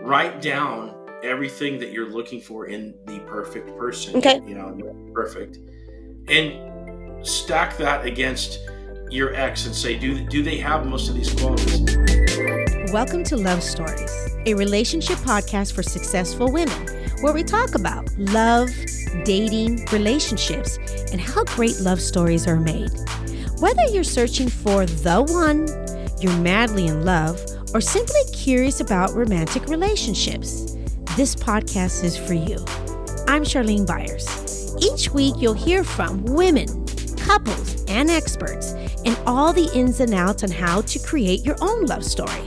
write down everything that you're looking for in the perfect person. Okay. Perfect, and stack that against your ex and say, do they have most of these qualities? Welcome to Love Stories, a relationship podcast for successful women, where we talk about love, dating, relationships, and how great love stories are made. Whether you're searching for the one, you're madly in love, or simply curious about romantic relationships, this podcast is for you. I'm Charlene Byars. Each week, you'll hear from women, couples, and experts, and all the ins and outs on how to create your own love story.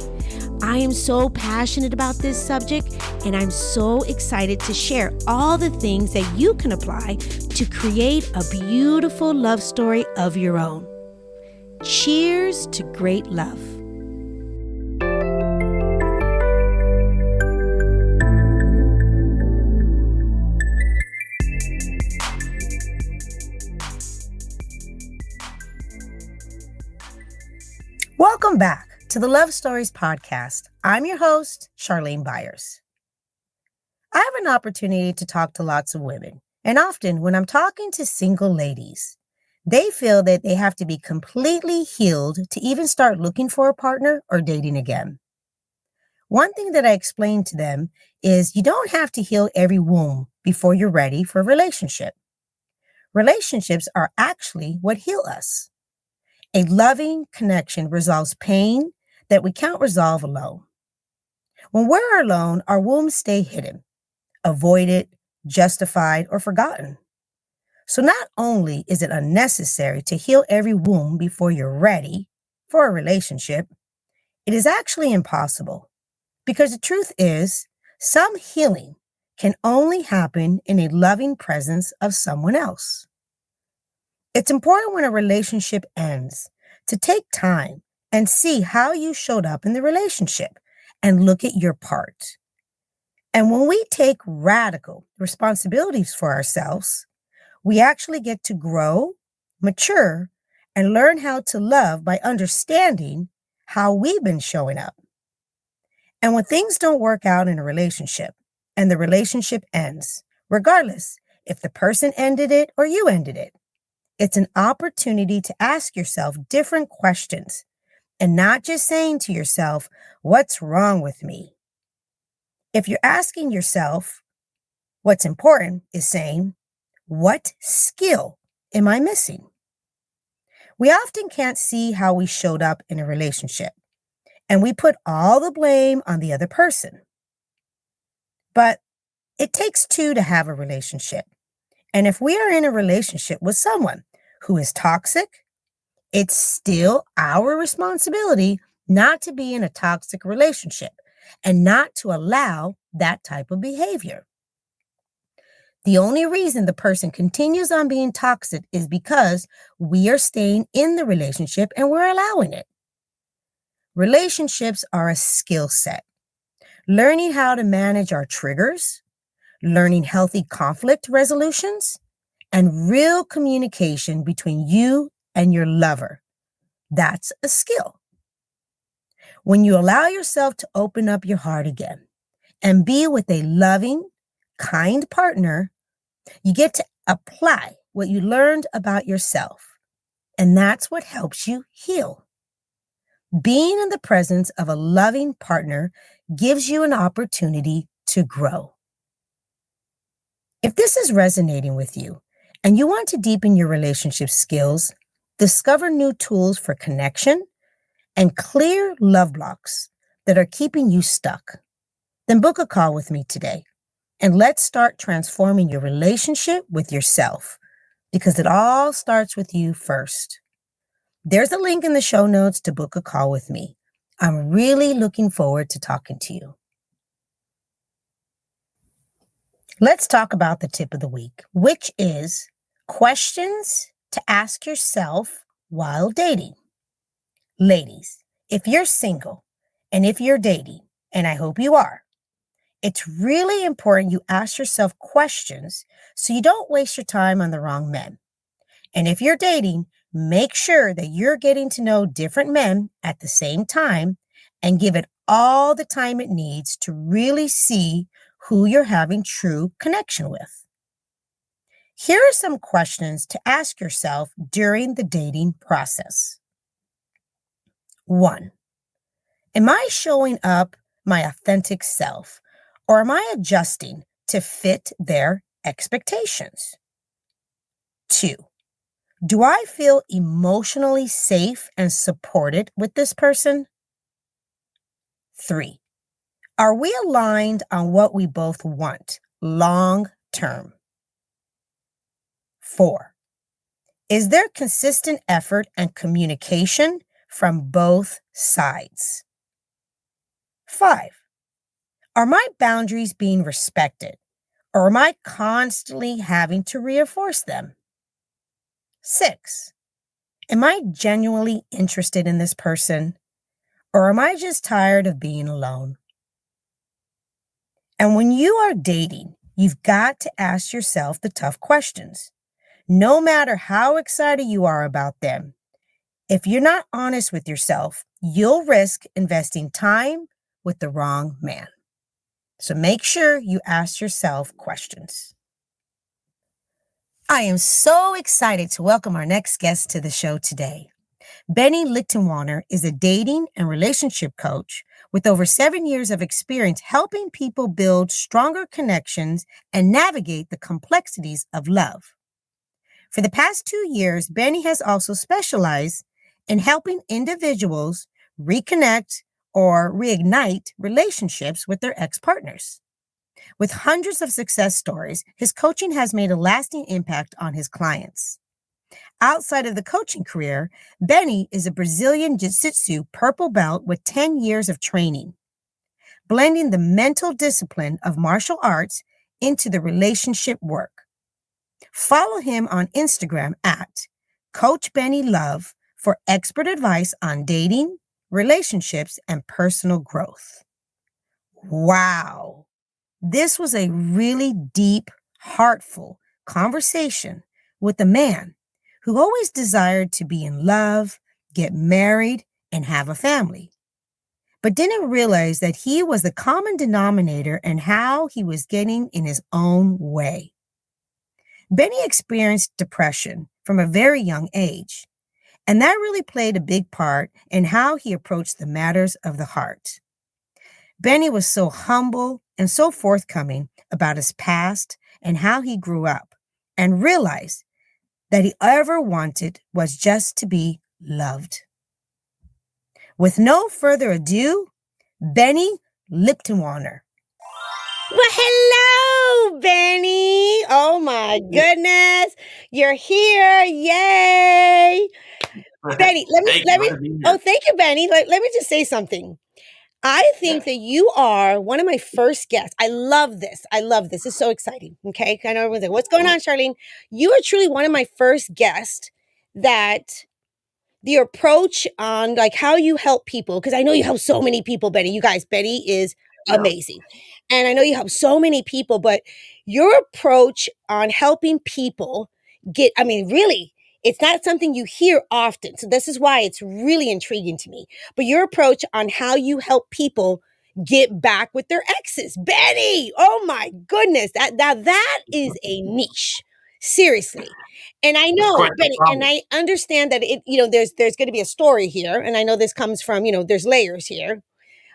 I am so passionate about this subject, and I'm so excited to share all the things that you can apply to create a beautiful love story of your own. Cheers to great love. Welcome back to the Love Stories podcast. I'm your host, Charlene Byars. I have an opportunity to talk to lots of women, and often when I'm talking to single ladies, they feel that they have to be completely healed to even start looking for a partner or dating again. One thing that I explain to them is you don't have to heal every wound before you're ready for a relationship. Relationships are actually what heal us. A loving connection resolves pain that we can't resolve alone. When we're alone, our wounds stay hidden, avoided, justified, or forgotten. So not only is it unnecessary to heal every wound before you're ready for a relationship, it is actually impossible. Because the truth is, some healing can only happen in a loving presence of someone else. It's important when a relationship ends to take time and see how you showed up in the relationship and look at your part. And when we take radical responsibilities for ourselves, we actually get to grow, mature, and learn how to love by understanding how we've been showing up. And when things don't work out in a relationship and the relationship ends, regardless if the person ended it or you ended it, it's an opportunity to ask yourself different questions and not just saying to yourself, what's wrong with me? If you're asking yourself, what's important is saying, what skill am I missing? We often can't see how we showed up in a relationship, and we put all the blame on the other person. But it takes two to have a relationship. And if we are in a relationship with someone who is toxic, it's still our responsibility not to be in a toxic relationship and not to allow that type of behavior. The only reason the person continues on being toxic is because we are staying in the relationship and we're allowing it. Relationships are a skill set. Learning how to manage our triggers, learning healthy conflict resolutions, and real communication between you and your lover. That's a skill. When you allow yourself to open up your heart again and be with a loving, kind partner, you get to apply what you learned about yourself. And that's what helps you heal. Being in the presence of a loving partner gives you an opportunity to grow. If this is resonating with you and you want to deepen your relationship skills, discover new tools for connection, and clear love blocks that are keeping you stuck, then book a call with me today. And let's start transforming your relationship with yourself, because it all starts with you first. There's a link in the show notes to book a call with me. I'm really looking forward to talking to you. Let's talk about the tip of the week, which is questions to ask yourself while dating. Ladies, if you're single and if you're dating, and I hope you are, it's really important you ask yourself questions so you don't waste your time on the wrong men. And if you're dating, make sure that you're getting to know different men at the same time and give it all the time it needs to really see who you're having true connection with. Here are some questions to ask yourself during the dating process. 1. Am I showing up my authentic self, or am I adjusting to fit their expectations? 2. Do I feel emotionally safe and supported with this person? 3. Are we aligned on what we both want long term? 4. Is there consistent effort and communication from both sides? 5. Are my boundaries being respected, or am I constantly having to reinforce them? 6. Am I genuinely interested in this person, or am I just tired of being alone? And when you are dating, you've got to ask yourself the tough questions. No matter how excited you are about them, if you're not honest with yourself, you'll risk investing time with the wrong man. So make sure you ask yourself questions. I am so excited to welcome our next guest to the show today. Benny Lichtenwalner is a dating and relationship coach with over 7 years of experience helping people build stronger connections and navigate the complexities of love. For the past 2 years, Benny has also specialized in helping individuals reconnect or reignite relationships with their ex-partners. With hundreds of success stories, his coaching has made a lasting impact on his clients. Outside of the coaching career, Benny is a Brazilian Jiu-Jitsu purple belt with 10 years of training, blending the mental discipline of martial arts into the relationship work. Follow him on Instagram at Coach Benny Love for expert advice on dating, relationships, and personal growth. Wow. This was a really deep, heartful conversation with a man who always desired to be in love, get married, and have a family, but didn't realize that he was the common denominator and how he was getting in his own way. Benny experienced depression from a very young age, and that really played a big part in how he approached the matters of the heart. Benny was so humble and so forthcoming about his past and how he grew up, and realized that he ever wanted was just to be loved. With no further ado, Benny Lichtenwalner. Well, hello, Benny. Oh my goodness. You're here. Yay. Benny, thank you, Benny. Let me just say something. I think that you are one of my first guests. I love this. It's so exciting. Okay. I know everyone's like, what's going on, Charlene? You are truly one of my first guests that the approach on like how you help people, because I know you help so many people, Benny. You guys, Benny is amazing. And I know you help so many people, but your approach on helping people really, it's not something you hear often. So this is why it's really intriguing to me. But your approach on how you help people get back with their exes, Benny. Oh my goodness, that is a niche. Seriously. And I know, Benny, and I understand that there's going to be a story here, and I know this comes from, there's layers here.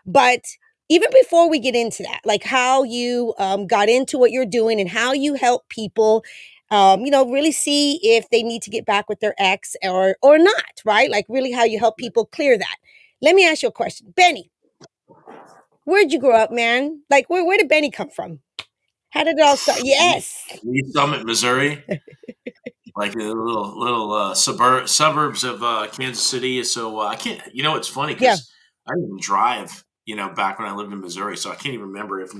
But even before we get into that, like how you got into what you're doing and how you help people, really see if they need to get back with their ex or not, right? Like really how you help people clear that. Let me ask you a question, Benny. Where'd you grow up, man? Like where did Benny come from? How did it all start? Yes, East Summit, Missouri. Like the little suburbs of Kansas City. So I can't. It's funny because I didn't even drive. Back when I lived in Missouri, so I can't even remember if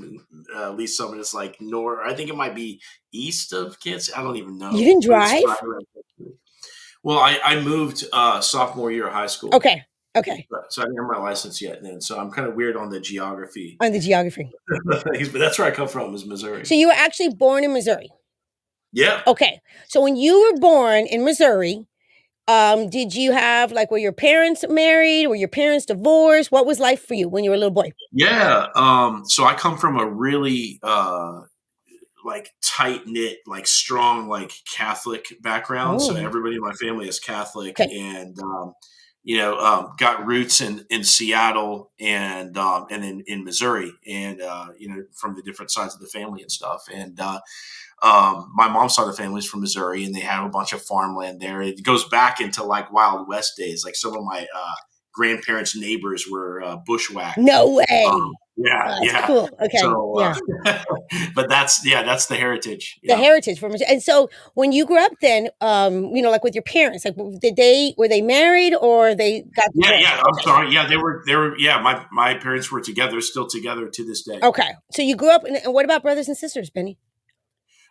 Lee's Summit is like north. I think it might be east of Kansas. I don't even know. You didn't drive? Well, I moved sophomore year of high school. Okay. So I didn't have my license yet then. So I'm kind of weird on the geography. On the geography. But that's where I come from, is Missouri. So you were actually born in Missouri? Yeah. Okay. So when you were born in Missouri, Did you have were your parents married? Were your parents divorced? What was life for you when you were a little boy? Yeah. So I come from a really like tight knit, like strong, like Catholic background. So Oh, everybody in my family is Catholic, okay. and got roots in Seattle and in Missouri, and from the different sides of the family and stuff. And my mom's side of the family is from Missouri, and they have a bunch of farmland there. It goes back into like Wild West days. Like some of my grandparents' neighbors were bushwhacked. No way. Yeah, Oh, that's yeah. cool. Okay. So, Yeah. but that's the heritage. The Yeah, heritage from and so when you grew up then, like with your parents, like were they married or they got yeah, divorced? yeah. I'm Okay. sorry. Yeah, they were. Yeah, my parents were together, still together to this day. Okay. So you grew up and what about brothers and sisters, Benny?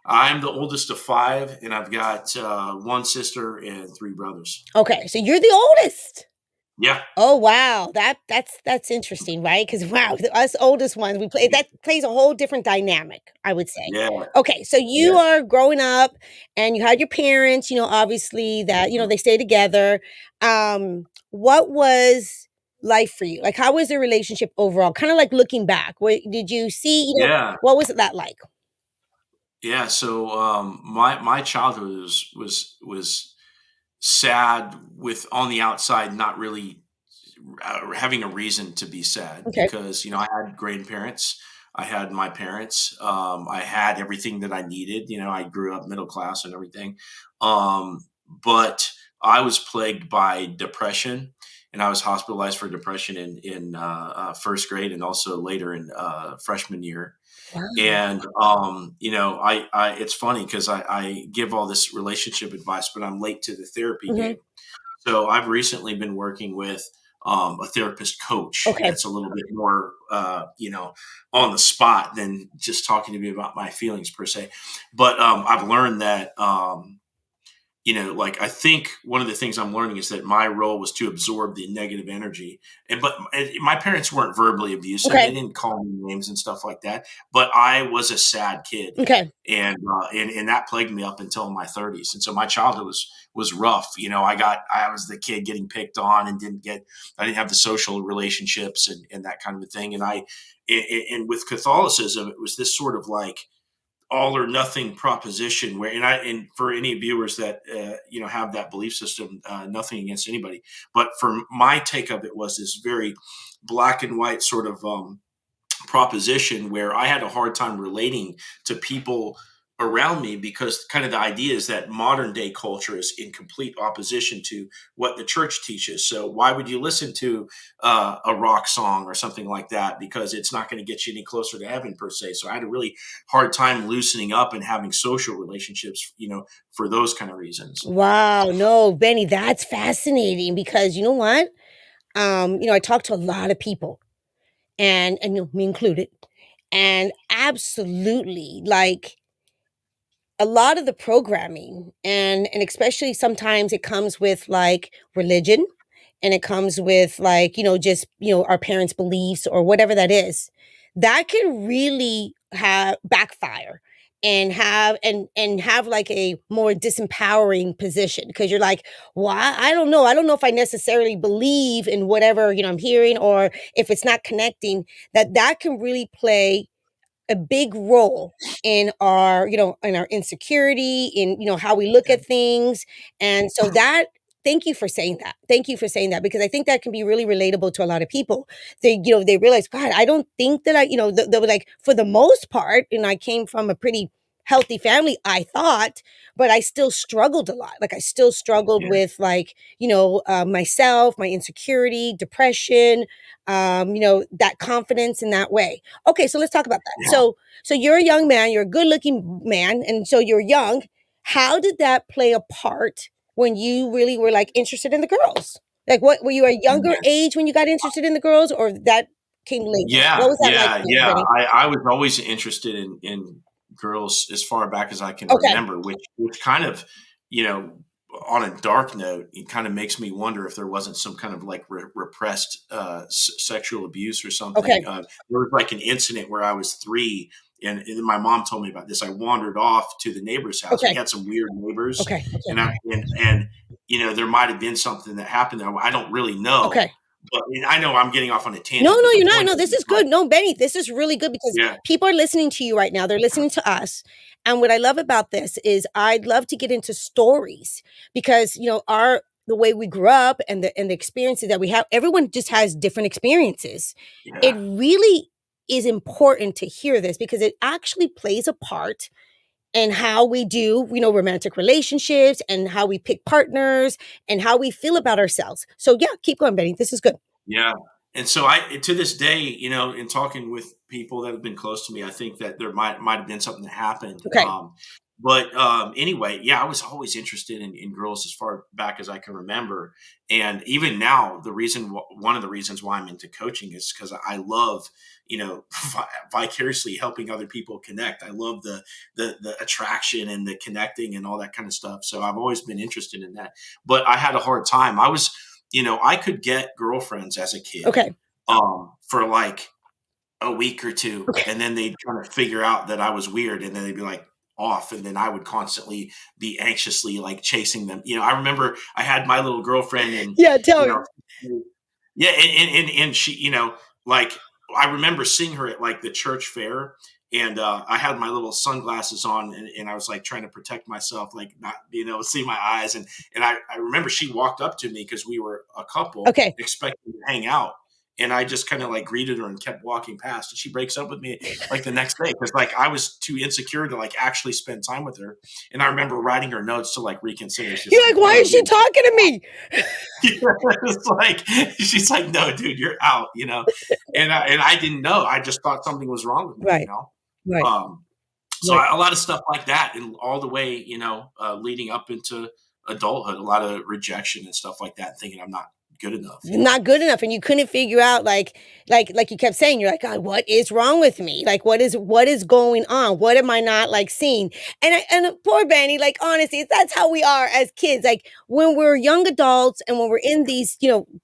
I'm the oldest of five, and I've got one sister and three brothers. Okay. So you're the oldest. Yeah, Oh wow, that's interesting, right? Because wow, us oldest ones, we play that plays a whole different dynamic, I would say. yeah, Okay, so you yeah. are growing up, and you had your parents, obviously that Mhm. they stay together. What was life for you? Like, how was the relationship overall? Kind of like looking back, what did you see? Yeah, What was that like? yeah. So my childhood was sad with on the outside, not really having a reason to be sad Okay, because I had grandparents, I had my parents, I had everything that I needed. I grew up middle class and everything, but I was plagued by depression, and I was hospitalized for depression in first grade and also later in freshman year. wow. And I it's funny because I give all this relationship advice, but I'm late to the therapy Hmm. game. So I've recently been working with a therapist coach Okay, that's a little bit more, on the spot than just talking to me about my feelings per se. But I've learned that like I think one of the things I'm learning is that my role was to absorb the negative energy. And my parents weren't verbally abusive. They okay, didn't call me names and stuff like that. But I was a sad kid. okay. And that plagued me up until my 30s. And so my childhood was rough. I was the kid getting picked on and I didn't have the social relationships and that kind of a thing. And with Catholicism, it was this sort of like all or nothing proposition where and for any viewers that have that belief system, nothing against anybody, but for my take of it was this very black and white sort of proposition where I had a hard time relating to people around me because kind of the idea is that modern day culture is in complete opposition to what the church teaches. So why would you listen to a rock song or something like that? Because it's not going to get you any closer to heaven per se. So I had a really hard time loosening up and having social relationships, for those kind of reasons. Wow, no, Benny, that's fascinating because you know what? I talk to a lot of people and me included. And absolutely, like a lot of the programming and especially sometimes it comes with like religion and it comes with like, just, our parents' beliefs or whatever that is. That can really have backfire and have like a more disempowering position because you're like, well, I don't know. I don't know if I necessarily believe in whatever, I'm hearing or if it's not connecting, that can really play a big role in our, in our insecurity, in, how we look at things. And so that thank you for saying that. Thank you for saying that because I think that can be really relatable to a lot of people. They realize, God, I don't think that they were like, for the most part, and I came from a pretty healthy family, I thought, but I still struggled a lot. Like I still struggled Yeah, with like, myself, my insecurity, depression, that confidence in that way. Okay, so let's talk about that. yeah, So you're a young man, you're a good-looking man, and so you're young. How did that play a part when you really were like interested in the girls? Like what were you a younger yeah. age when you got interested in the girls or that came later? What Yeah, was that like yeah, for you, yeah. Benny? I was always interested in girls as far back as I can Okay. remember, which kind of, you know, on a dark note, it kind of makes me wonder if there wasn't some kind of like repressed sexual abuse or something. Okay. There was like an incident where I was 3, and my mom told me about this. I wandered off to the neighbor's house. We Okay. had some weird neighbors, Okay. and there might have been something that happened there. I don't really know, Okay. but I know I'm getting off on a No, tangent. no, But the you're not. point No, is, this is good. No, Benny, this is really good because yeah, people are listening to you right now. They're listening to us. And what I love about this is I'd love to get into stories because, the way we grew up and the experiences that we have, everyone just has different experiences. It yeah, really is important to hear this because it actually plays a part in how we do, romantic relationships and how we pick partners and how we feel about ourselves. So yeah, keep going, Benny. This is good. yeah. And so to this day, in talking with people that have been close to me, I think that there might have been something that happened. Okay. But anyway, yeah, I was always interested in girls as far back as I can remember, and even now, one of the reasons why I'm into coaching is because I love, vicariously helping other people connect. I love the attraction and the connecting and all that kind of stuff. So I've always been interested in that. But I had a hard time. I could get girlfriends as a kid, Okay. for like a week or two, Okay. and then they'd kind of figure out that I was weird, and then they'd be like off, and then I would constantly be anxiously like chasing them. I remember I had my little girlfriend, and Yeah, you tell know, me. yeah, and she, like I remember seeing her at like the church fair, and I had my little sunglasses on, and I was like trying to protect myself, like not see my eyes, and I remember she walked up to me because we were a couple Okay. expecting to hang out. And I just kind of like greeted her and kept walking past. And she breaks up with me like the next day because like I was too insecure to like actually spend time with her. And I remember writing her notes to like reconsider. She's You're like, like, why "No, is she dude." talking to me? It's like she's like, "No, dude, you're out." And I didn't know. I just thought something was wrong with me. Right. Right. Um, so Right. a lot of stuff like that, and all the way, leading up into adulthood, a lot of rejection and stuff like that, thinking I'm not good enough. Not good enough, and you couldn't figure out like you kept saying, you're like, God, what is wrong with me? Like, what is going on? What am I not like seeing? And poor Benny, like honestly, that's how we are as kids. Like when we're young adults and when we're in these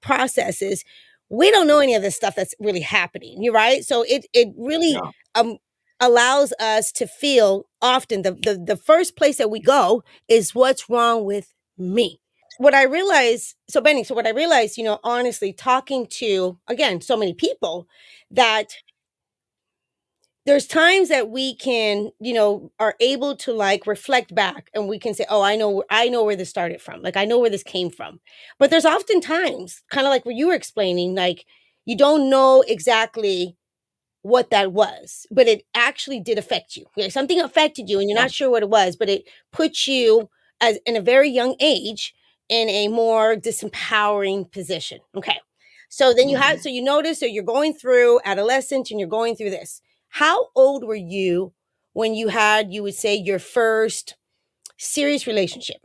processes, we don't know any of this stuff that's really happening. You're right. So it really Yeah. um allows us to feel often the first place that we go is what's wrong with me. What I realized, so Benny, so what I realized, honestly, talking to, again, so many people, that there's times that we can, are able to like reflect back and we can say, oh, I know where this started from. Like, I know where this came from. But there's often times, kind of like what you were explaining, like, you don't know exactly what that was, but it actually did affect you. Yeah, something affected you and you're Yeah. not sure what it was, but it put you as in a very young age in a more disempowering position. Okay. So then Mhm. so you notice that you're going through adolescence and you're going through this. How old were you when you had, you would say, your first serious relationship?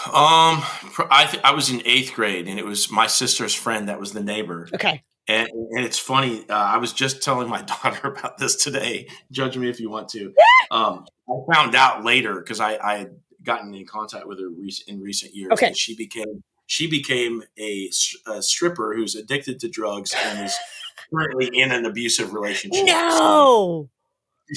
I was in 8th grade, and it was my sister's friend that was the neighbor. Okay. And it's funny. I was just telling my daughter about this today. Judge me if you want to. I found out later because I had gotten in contact with her in recent years Okay. that she became a stripper who's addicted to drugs and is currently in an abusive relationship. So No.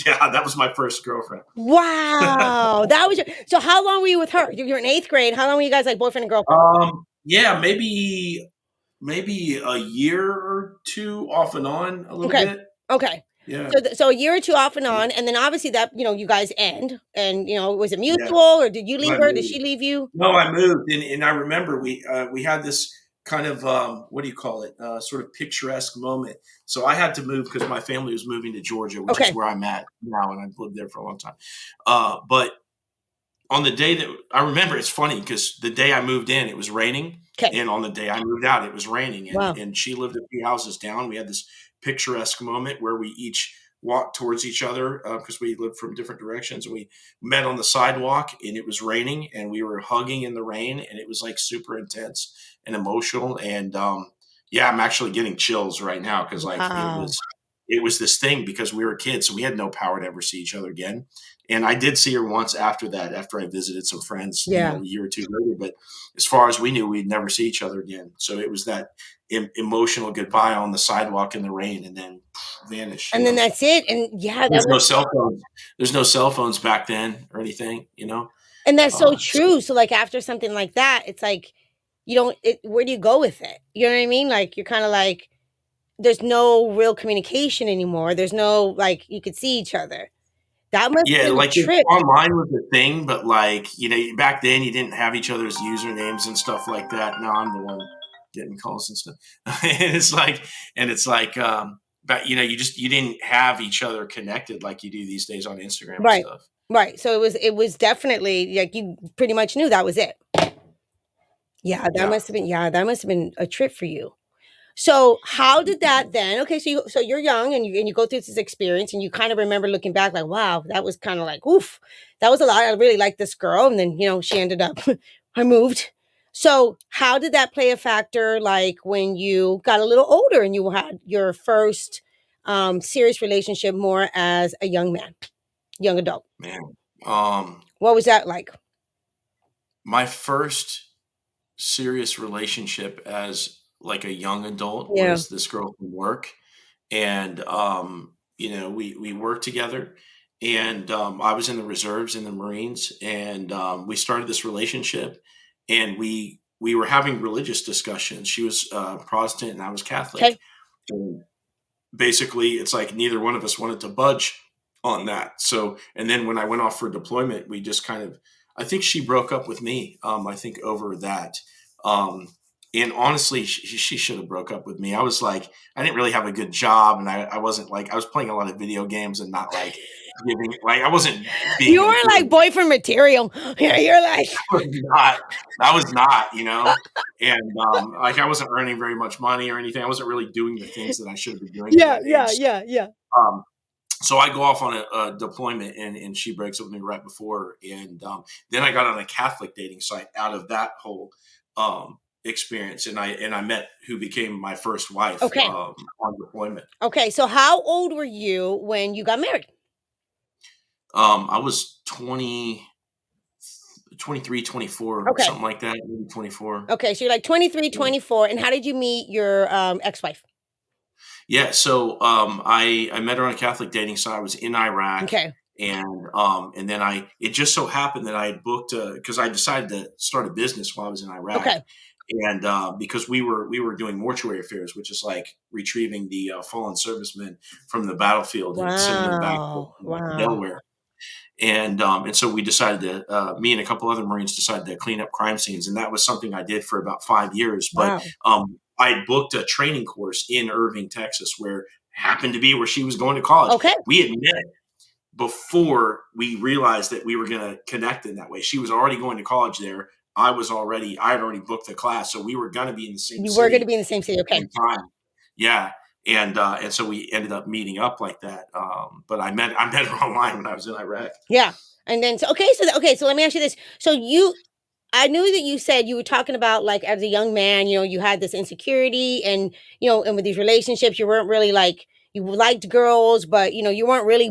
yeah, that was my first girlfriend. Wow. That was so how long were you with her? You're in 8th grade. How long were you guys like boyfriend and girlfriend? Yeah, maybe a year or two off and on a little Okay. bit. Okay. Yeah, So a year or two off and on, and then obviously that, you guys end and, was it yeah. mutual or did you leave I her? Did moved. she leave you? No, I moved, and I remember we had this kind of what do you call it? Sort of picturesque moment. So I had to move because my family was moving to Georgia, which is Okay. where I'm at now, and I've lived there for a long time. But on the day that I remember, it's funny because the day I moved in, it was raining, Okay. and on the day I moved out, it was raining, and Wow. and she lived a few houses down. We had this picturesque moment where we each walked towards each other because we lived from different directions. We met on the sidewalk, and it was raining, and we were hugging in the rain, and it was like super intense and emotional. And yeah, I'm actually getting chills right now because like it Wow. was. it was this thing because we were kids, so we had no power to ever see each other again. And I did see her once after that, after I visited some friends, Yeah. a year or two later. But as far as we knew, we'd never see each other again. So it was that emotional goodbye on the sidewalk in the rain, and then vanish. And then that's it. And yeah, There's no cell phones. There's no cell phones back then or anything. And that's so So, true. So like after something like that, it's like you don't. Where do you go with it? You know what I mean? Like you're kind of like there's no real communication anymore. There's no like you could see each other. That must have yeah, been a like trip. online was a thing, but like back then you didn't have each other's usernames and stuff like that. Now I'm the one getting calls and stuff. and it's like, but you didn't have each other connected like you do these days on Instagram and Right. stuff. Right. So it was definitely like you pretty much knew that was it. Yeah, that Yeah, must have been a trip for you. So how did that then? Okay, so you're young and you go through this experience and you kind of remember looking back like, wow, that was kind of like, oof, that was a lot. I really liked this girl, and then she ended up, I moved. So how did that play a factor? Like when you got a little older and you had your first serious relationship, more as a young man, young adult. man. What was that like? My first serious relationship as like a young adult Yeah. was this girl from work, and we worked together, and I was in the reserves in the Marines, and we started this relationship, and we were having religious discussions. She was Protestant and I was Catholic, Okay. and basically it's like neither one of us wanted to budge on that. So, and then when I went off for deployment, we just kind of, I think she broke up with me. I think over that. Um, and honestly, she should have broke up with me. I was like, I didn't really have a good job, and I wasn't like, I was playing a lot of video games and not like giving, like, I wasn't being You a were like good, boyfriend material. Yeah, you're like, I was not, and like I wasn't earning very much money or anything. I wasn't really doing the things that I should have been doing at yeah, that yeah, age. yeah, yeah. Um, so I go off on a deployment, and she breaks up with me right before. And then I got on a Catholic dating site out of that whole experience, and I met who became my first wife Okay. on deployment. Okay. So how old were you when you got married? I was 20, 23, 24, Okay. something like that, maybe 24. Okay. So you're like 23, Yeah. 24. And how did you meet your ex-wife? Yeah, so I met her on a Catholic dating site. I was in Iraq, Okay. and then it just so happened that I had booked because I decided to start a business while I was in Iraq, Okay. and because we were doing mortuary affairs, which is like retrieving the fallen servicemen from the battlefield and sending them back to Wow. Wow. Delaware. And so we decided to, me and a couple other Marines decided to clean up crime scenes, and that was something I did for about 5 years. But Wow. I booked a training course in Irving, Texas, where happened to be where she was going to college. Okay. We had met before we realized that we were going to connect in that way. She was already going to college there. I had already booked the class, so we were going to be in the same You were going to city be in the same city. at the Okay. same time. Yeah. And so we ended up meeting up like that. But I met her online when I was in Iraq. Yeah. And then, so let me ask you this. So I knew that you said you were talking about like as a young man, you had this insecurity and, and with these relationships, you weren't really like, you liked girls, but, you weren't really,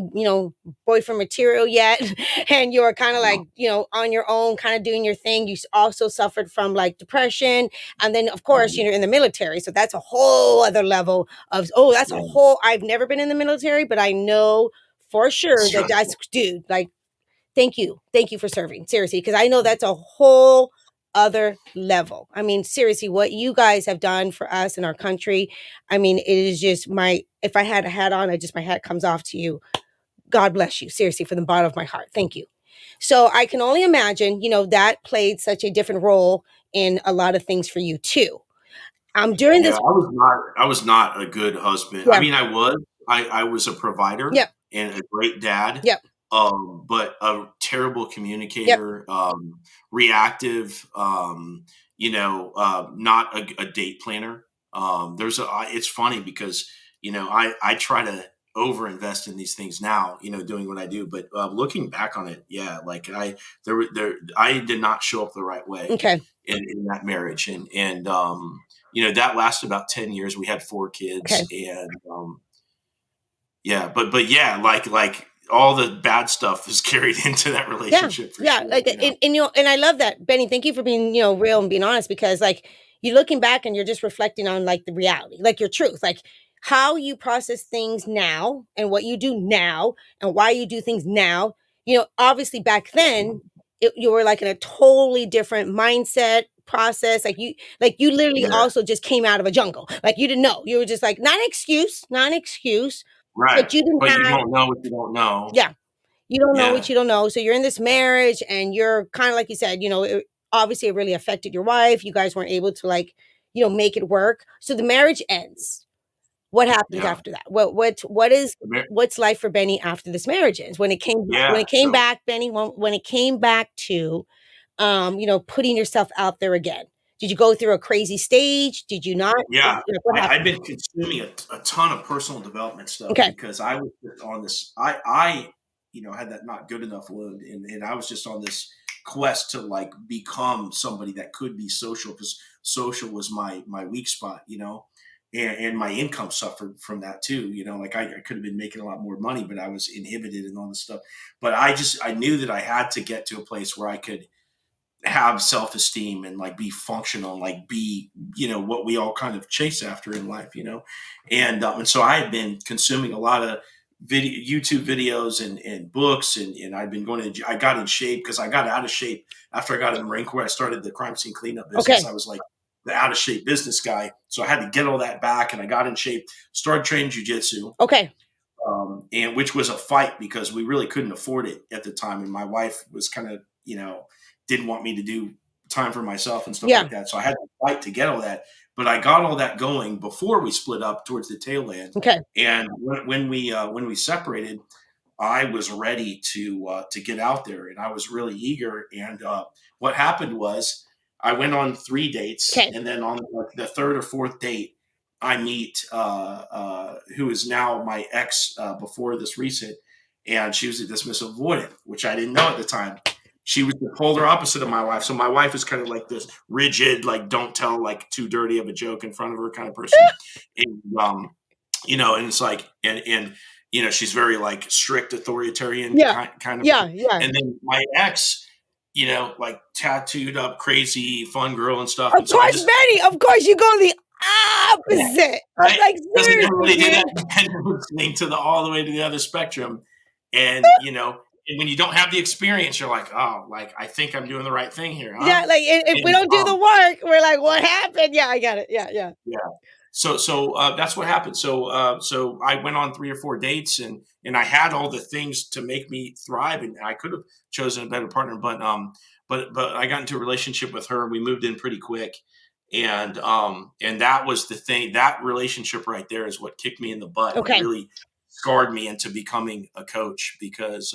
boyfriend material yet. And you were kind of like, on your own, kind of doing your thing. You also suffered from like depression. And then, of course, you're in the military. So that's a whole other level of, Yeah. I've never been in the military, but I know for sure that that's, dude, like, thank you. Thank you for serving. Seriously, because I know that's a whole other level. I mean, seriously, what you guys have done for us in our country. I mean, it is just if I had a hat on, my hat comes off to you. God bless you. Seriously, from the bottom of my heart. Thank you. So I can only imagine, that played such a different role in a lot of things for you too. During Yeah, this. I was not a good husband. I Yeah. mean, I was a provider Yep. and a great dad. Yep. But a terrible Yep. communicator, reactive, not a date planner. It's funny because, I try to overinvest in these things now, doing what I do, but looking back on it, yeah, like I did not show up the right way Okay. in that marriage. And that lasted about 10 years. We had 4 kids, Okay. and Yeah, but yeah, like all the bad stuff is carried into that Yeah, relationship for yeah, sure, like, you know? and I love that, Benny. Thank you for being, real and being honest because, like, you're looking back and you're just reflecting on like the reality, like your truth, like how you process things now and what you do now and why you do things now. Obviously back then you were like in a totally different mindset process. Like you literally Yeah, also just came out of a jungle. Like you didn't know. You were just like not an excuse, right. but you didn't But you have don't know what you don't know. yeah. You don't know Yeah, what you don't know. So you're in this marriage and you're kind of like you said, obviously it really affected your wife. You guys weren't able to like, make it work. So the marriage ends. What happens yeah. after that? What is The mar what's life for Benny after this marriage ends? When Yeah, it came back, Benny, when it came back to putting yourself out there again. Did you go through a crazy stage? Did you not? yeah. What I've happened? been consuming a ton of personal development stuff Okay. because I was just on this I had that not good enough wound, and I was just on this quest to, like, become somebody that could be social because social was my weak spot, and my income suffered from that too, like, I could have been making a lot more money, but I was inhibited and all this stuff. But I knew that I had to get to a place where I could have self-esteem and, like, be functional and, like, be what we all kind of chase after in life, and so I had been consuming a lot of YouTube videos and books, and I've been I got in shape because I got out of shape after I got in the Marine Corps. I started the crime scene cleanup business. Okay. I was like the out of shape business guy, so I had to get all that back, and I got in shape, started training jujitsu, Okay. and which was a fight because we really couldn't afford it at the time. And my wife was kind of, didn't want me to do time for myself and stuff Yeah. like that. So I had to fight to get all that. But I got all that going before we split up towards the tail end. Okay. And when we separated, I was ready to get out there, and I was really eager. And what happened was, I went on 3 dates, Okay. and then on, like, the third or fourth date, I meet who is now my ex, before this recent, and she was a dismissive avoidant, which I didn't know at the time. She was the polar opposite of my wife. So my wife is kind of like this rigid, like, don't tell, like, too dirty of a joke in front of her kind of person, and and it's like, and she's very, like, strict authoritarian Yeah. kind of. Yeah. Yeah. And then my ex, like, tattooed up, crazy fun girl and stuff. Of And so I course, just, Benny. Of course, you go the opposite. I'm right? like, Because I never seriously, really did dude. that pendulum swing to the all the way to the other spectrum. And, and when you don't have the experience, you're like, oh, like, I think I'm doing the right thing here, huh? Yeah, like if we And don't do the work, we're like, what happened? Yeah, I got it. Yeah, yeah. yeah. So that's what happened. So I went on 3 or 4 dates, and I had all the things to make me thrive, and I could have chosen a better partner, but I got into a relationship with her. We moved in pretty quick, and that was the thing. That relationship right there is what kicked me in the butt and Okay. really scarred me into becoming a coach because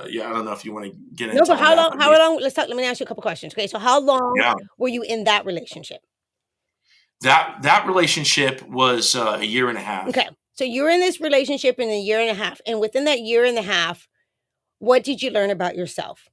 yeah, I don't know if you want to get No, into but all that, but how long, let's talk, let me ask you a couple questions. Okay, so how long yeah, were you in that relationship? that relationship was a year and a Okay. half. So you were in this relationship in a year and a half. And within that year and a half, what did you learn about yourself?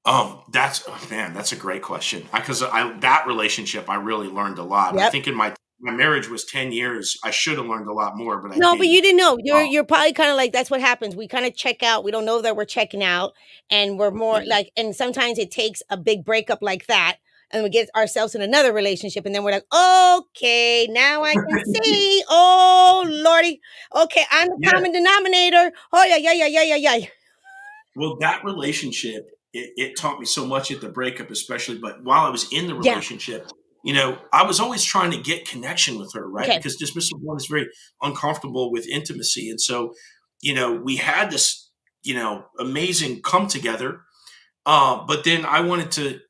Man, that's a great question. Because that relationship, I really learned a lot. I Yep. think in my marriage was 10 years. I should have learned a lot more, but I No, but you didn't. didn't know. You're Um, you're probably kinda like that's what happens. We kinda check out. We don't know that we're checking out, and we're more yeah, like and sometimes it takes a big breakup like that, and we get ourselves in another relationship, and then we're like, "Okay, now I can see. Oh, lordy. Okay, I'm the yeah. common denominator. Oh, yeah, yeah, yeah, yeah, yeah, yeah." Well, that relationship, it taught me so much at the breakup, especially. But while I was in the Yeah. relationship, I was always trying to get connection with her, right? Okay. Because dismissive one is very uncomfortable with intimacy, and so, we had this, amazing come together. But then I wanted to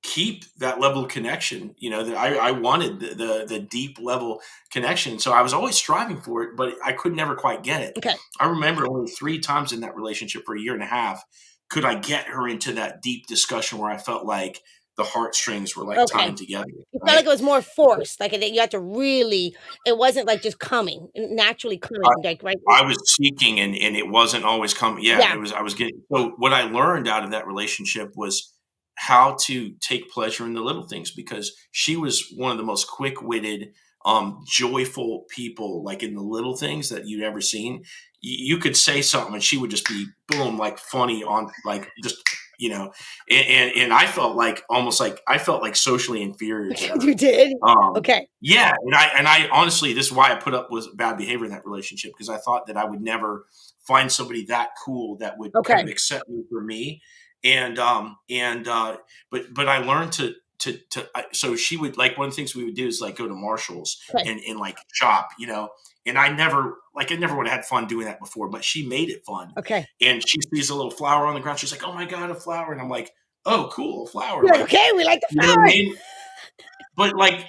keep that level of connection, that I wanted the deep level connection. So I was always striving for it, but I could never quite get it. Okay. I remember only 3 times in that relationship for a year and a half could I get her into that deep discussion where I felt like the heartstrings were, like, Okay. tying together, You felt like right? it was more forced, like, you had to really it wasn't, like, just coming, naturally coming, I, like, right? I was seeking, and it wasn't always coming. Yeah, Yeah. it was. I was getting. So what I learned out of that relationship was how to take pleasure in the little things because she was one of the most quick witted, joyful people, like in the little things that you'd ever seen. You could say something and she would just be boom, like funny on like just, you know, and I felt like almost like I felt like socially inferior to her. You did? Okay. Yeah, and I honestly, this is why I put up with bad behavior in that relationship, because I thought that I would never find somebody that cool that would kind Okay. of accept me for me, and but I learned so she would like one of the things we would do is like go to Marshalls Okay. and like shop, and I never would have had fun doing that before, but she made it fun, Okay. and she sees a little flower on the ground, she's like, oh my god, a flower, and I'm like, oh cool, a flower, You're like, like, okay, we like the you know what I flower. mean? But like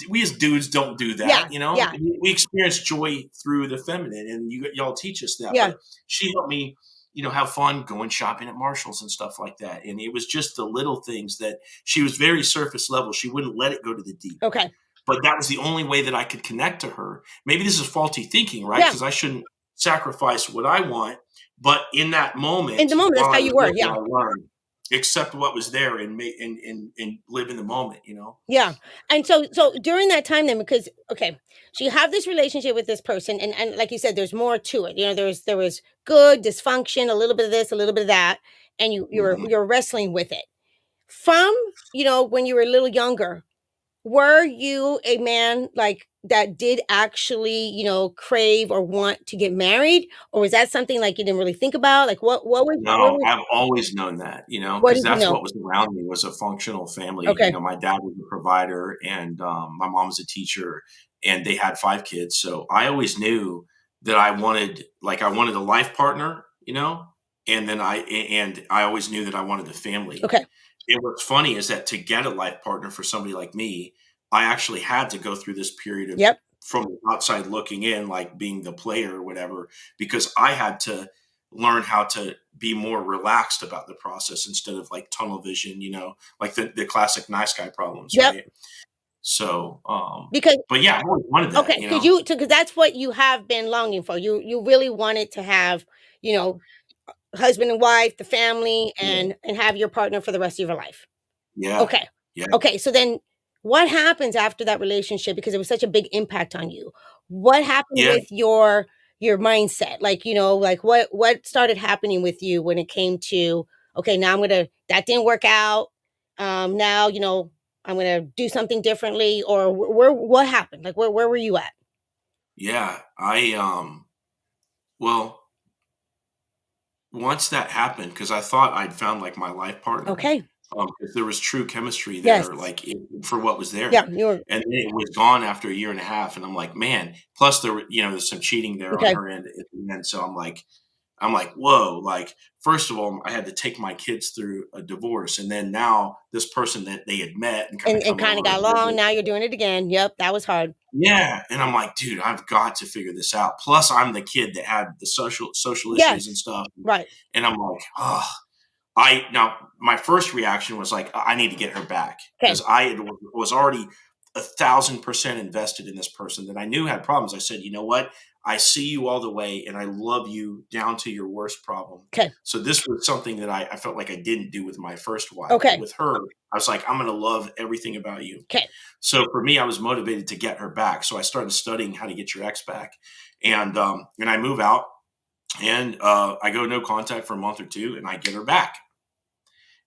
we as dudes don't do Yeah. that, Yeah. We experience joy through the feminine, and y'all teach us that. Yeah. But she helped me, have fun going shopping at Marshalls and stuff like that. And it was just the little things that she was very surface level. She wouldn't let it go to the deep. Okay. But that was the only way that I could connect to her. Maybe this is faulty thinking, right? Yeah. Because I shouldn't sacrifice what I want. But in that moment, In the moment, that's while how I you was were. looking, Yeah. I learned accept what was there and live in the moment. Yeah. And so during that time then, because okay, so you have this relationship with this person, and like you said, there's more to it. There was good, dysfunction, a little bit of this, a little bit of that, and Mhm. you're wrestling with it. From, when you were a little younger, were you a man like that did actually, crave or want to get married? Or was that something like you didn't really think about? Like what No, was I've always known that, what because did you that's know? what was around me was a functional family. Okay. My dad was a provider and my mom was a teacher, and they had 5 kids. So I always knew that I wanted a life partner, and I always knew that I wanted a family. Okay. And what's funny is that to get a life partner for somebody like me, I actually had to go through this period of Yep. from the outside looking in, like being the player or whatever, because I had to learn how to be more relaxed about the process instead of like tunnel vision, like the classic nice guy problems, Yep. right? So, Because but yeah, I always wanted that, okay, because that's what you have been longing for. You really wanted to have, you know, husband and wife, the family, Yeah, and have your partner for the rest of your life. yeah, Okay. yeah, Okay, so then what happens after that relationship, because it was such a big impact on you? What happened yeah, with your mindset? Like, like what started happening with you when it came to, okay, now that didn't work out. Now, I'm gonna do something differently, or what happened? Like where were you at? yeah. Well, once that happened, because I thought I'd found like my life partner, Okay. 'cause there was true chemistry Yes. there, like for what was Yeah, there, you were and then it was gone after a year and a half, and I'm like, man. Plus, there's some cheating there on okay. her end at the end, so I'm like, whoa. Like, first of all, I had to take my kids through a divorce, and then now this person that they had met and kind of And come kind of over got and along. visit. Now you're doing it again. Yep, that was hard. Yeah, and I'm like, dude, I've got to figure this out. Plus, I'm the kid that had the social issues and Yes. stuff, Right. and I'm like, oh. My first reaction was like, I need to get her back Okay. because was already 1,000% invested in this person that I knew had problems. I said, you know what? I see you all the way, and I love you down to your worst problem. Okay. So this was something that I felt like I didn't do with my first wife, but Okay. with her, I was like, I'm going to love everything about you. Okay. So for me, I was motivated to get her back. So I started studying how to get your ex back, and I move out, and I go no contact for a month or two, and I get her back.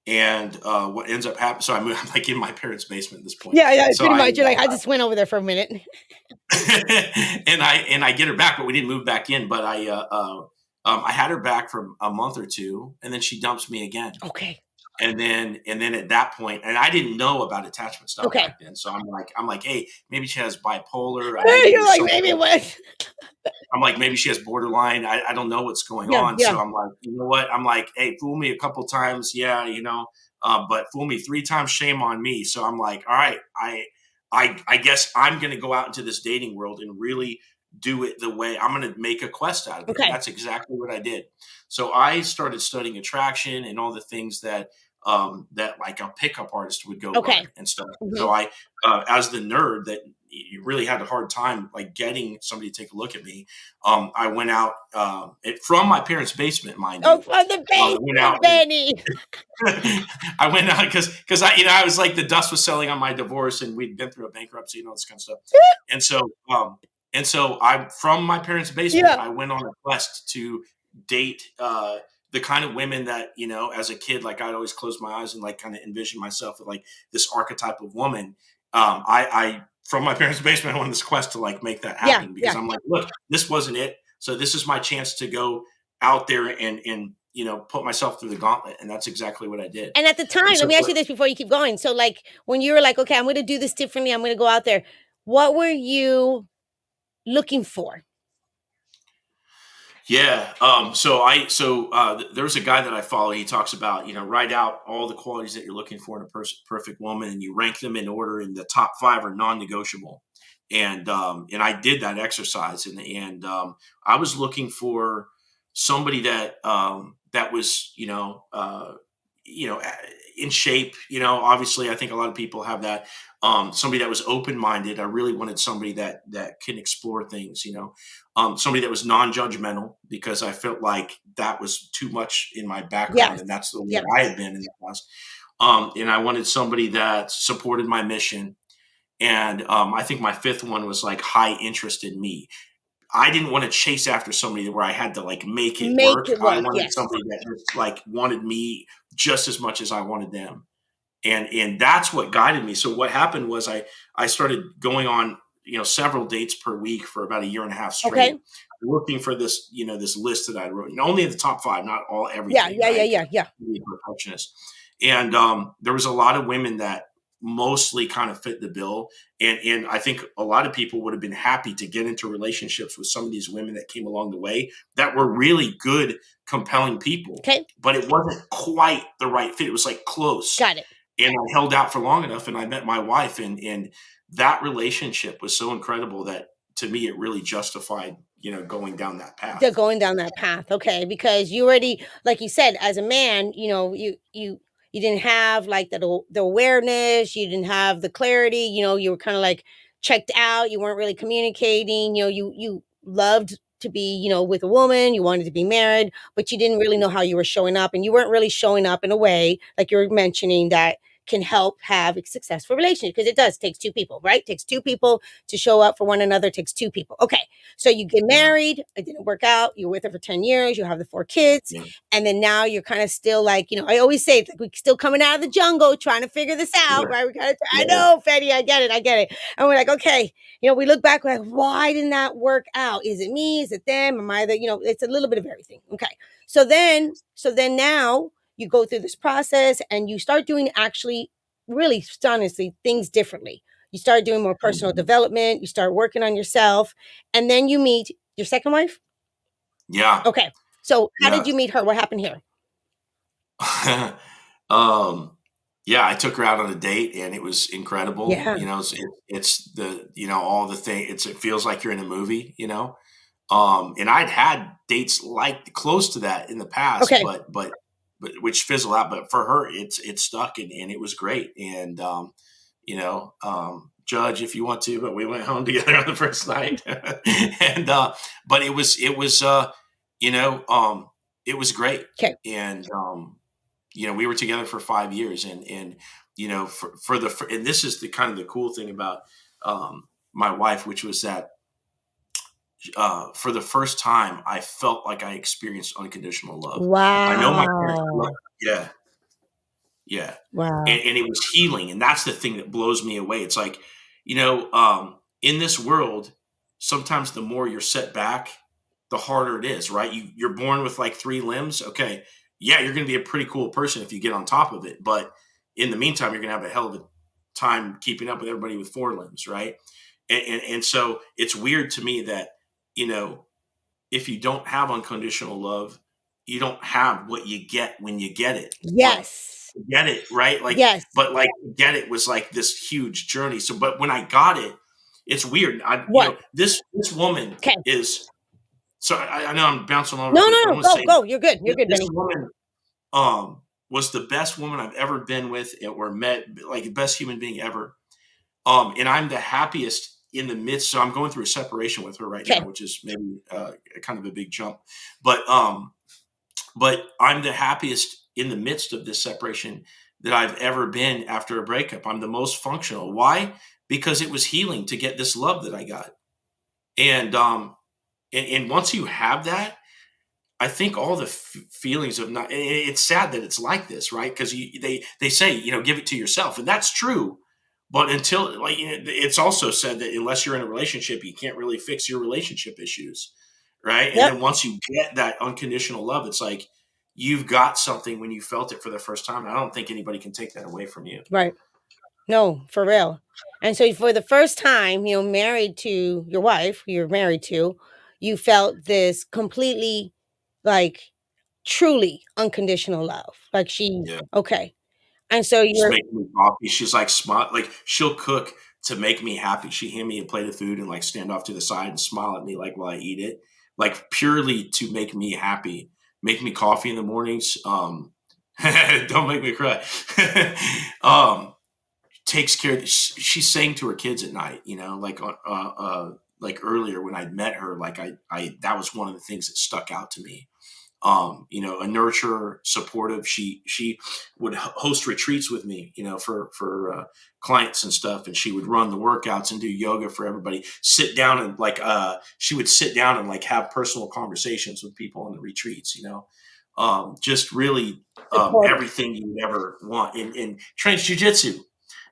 And what ends up happening? So I'm like in my parents' basement at this point. Yeah, yeah, So pretty much. You're like, I just went over there for a minute. and I get her back, but we didn't move back in. But I had her back for a month or two, and then she dumps me again. Okay. And then at that point, and I didn't know about attachment style Okay. back then. So I'm like, hey, maybe she has bipolar. Hey, you're like, something maybe what? I'm like, maybe she has borderline. I don't know what's going Yeah, on. yeah. So I'm like, you know what? I'm like, hey, fool me a couple times. Yeah, but fool me 3 times, shame on me. So I'm like, all right, I guess I'm going to go out into this dating world and really do it the way I'm going to make a quest out of it. And Okay. that's exactly what I did. So I started studying attraction and all the things that that like a pickup artist would go Okay. run and stuff. Mhm. So I, as the nerd that you really had a hard time like getting somebody to take a look at me, I went out from my parents' basement, mind Oh, you. from the I went out basement, Benny. I went out because I was like the dust was settling on my divorce and we'd been through a bankruptcy and all this kind of stuff. And so I from my parents' basement, Yeah. I went on a quest to date the kind of women that, as a kid, like I'd always close my eyes and like kind of envision myself with like this archetype of woman. I from my parents' basement, I went on this quest to like make that Yeah, happen because yeah. I'm like, look, this wasn't it. So this is my chance to go out there and put myself through the gauntlet, and that's exactly what I did. And at the time, And let so, me ask you this before you keep going. So, like, when you were like, "Okay, I'm gonna do this differently, I'm gonna go out there," what were you looking for? yeah, there's a guy that I follow. He talks about write out all the qualities that you're looking for in a perfect woman, and you rank them in order, and the top 5 are non-negotiable. And I did that exercise, and I was looking for somebody that was in shape. Obviously, I think a lot of people have that. Somebody that was open-minded. I really wanted somebody that can explore things. Somebody that was non-judgmental because I felt like that was too much in my background, Yes. and that's the way Yeah. I had been in the past. And I wanted somebody that supported my mission. And I think my 5th one was like high interest in me. I didn't want to chase after somebody where I had to like make it Make work. it I work, wanted yes. somebody that just like wanted me just as much as I wanted them. And that's what guided me. So what happened was I started going on several dates per week for about a year and a half Okay. straight, looking for this this list that I wrote, and only the top 5, not all Yeah, everything, yeah, yeah, right? yeah, yeah. Be a perfectionist. And there was a lot of women that mostly kind of fit the bill, and I think a lot of people would have been happy to get into relationships with some of these women that came along the way that were really good, compelling people, Okay. but it wasn't quite the right fit. It was like close. Got it. And I held out for long enough, and I met my wife, and that relationship was so incredible that to me it really justified going down that They're path. going down that path, okay, because you already, like you said, as a man, you didn't have like the awareness, you didn't have the clarity, you were kind of like checked out, you weren't really communicating, you loved to be, with a woman, you wanted to be married, but you didn't really know how you were showing up, and you weren't really showing up in a way like you were mentioning that can help have a successful relationship, because it does takes two people, right? Takes two people to show up for one another, takes two people. Okay. So you get Yeah, married, it didn't work out. You're with her for 10 years, you have the 4 kids, yeah, and then now you're kind of still like, I always say it's like we're still coming out of the jungle trying to figure this out, yeah, right? I yeah, know, Fetty, I get it, I get it. And we're like, okay, we look back, we're like, why didn't that work out? Is it me? Is it them? Am I it's a little bit of everything. Okay. So then now you go through this process and you start doing actually really honestly things differently. You start doing more personal mhm, development, you start working on yourself, and then you meet your second wife? yeah, Okay. So how did yeah. you meet her? What happened here? um, yeah, I took her out on a date, and it was incredible. Yeah. It's the all the thing. It feels like you're in a movie. And I'd had dates like close to that in the past, Okay. but which fizzle out. But for her, it stuck, and it was great. And judge if you want to, but we went home together on the first night, and but you know it was great. Okay. And we were together for 5 years, and and this is the kind of the cool thing about my wife, which was that for the first time, I felt like I experienced unconditional love. I know my parents Wow. loved, yeah, yeah, Wow. and it was healing, and that's the thing that blows me away. It's like, in this world, sometimes the more you're set back, the harder it is, right? You're born with like 3 limbs. Okay, yeah, you're going to be a pretty cool person if you get on top of it, but in the meantime, you're going to have a hell of a time keeping up with everybody with 4 limbs, right? And so it's weird to me that you know if you don't have unconditional love, you don't have what you get when you get it. But Yes. get it, right? Yes. But like get it was like this huge journey. So, but when I got it, it's weird. What? This woman Okay. is. So I know I'm bouncing all over No, the place, no, but I'm no. gonna Go, say go. You're good. You're good, this Benny. woman. Um, was the best woman I've ever been with or met, like the best human being ever. And I'm the happiest in the midst. So I'm going through a separation with her right Okay. now, which is maybe kind of a big jump. But I'm the happiest in the midst of this separation that I've ever been after a breakup. I'm the most functional. Why? Because it was healing to get this love that I got. And and once you have that, I think all the feelings of not. It's sad that it's like this, right? Because they say, give it to yourself, and that's true. But until, like, it's also said that unless you're in a relationship, you can't really fix your relationship issues, right? And Yep. then once you get that unconditional love, it's like you've got something when you felt it for the first time. I don't think anybody can take that away from you. Right. No, for real. And so for the first time, married to your wife, who you're married to, you felt this completely, like, truly unconditional love. Like, she's Yeah. okay. And so She's you're making me coffee. She's like smart. Like she'll cook to make me happy. She hand me a plate of food and like stand off to the side and smile at me like while I eat it, like purely to make me happy. Make me coffee in the mornings. Don't make me cry. um, Takes care. She's saying to her kids at night. Like earlier when I met her, like I that was one of the things that stuck out to me. A nurturer, supportive. She would host retreats with me, for clients and stuff, and she would run the workouts and do yoga for everybody. Sit down and she would sit down and like have personal conversations with people on the retreats. Just really supportive. everything you would ever want. And trains jujitsu.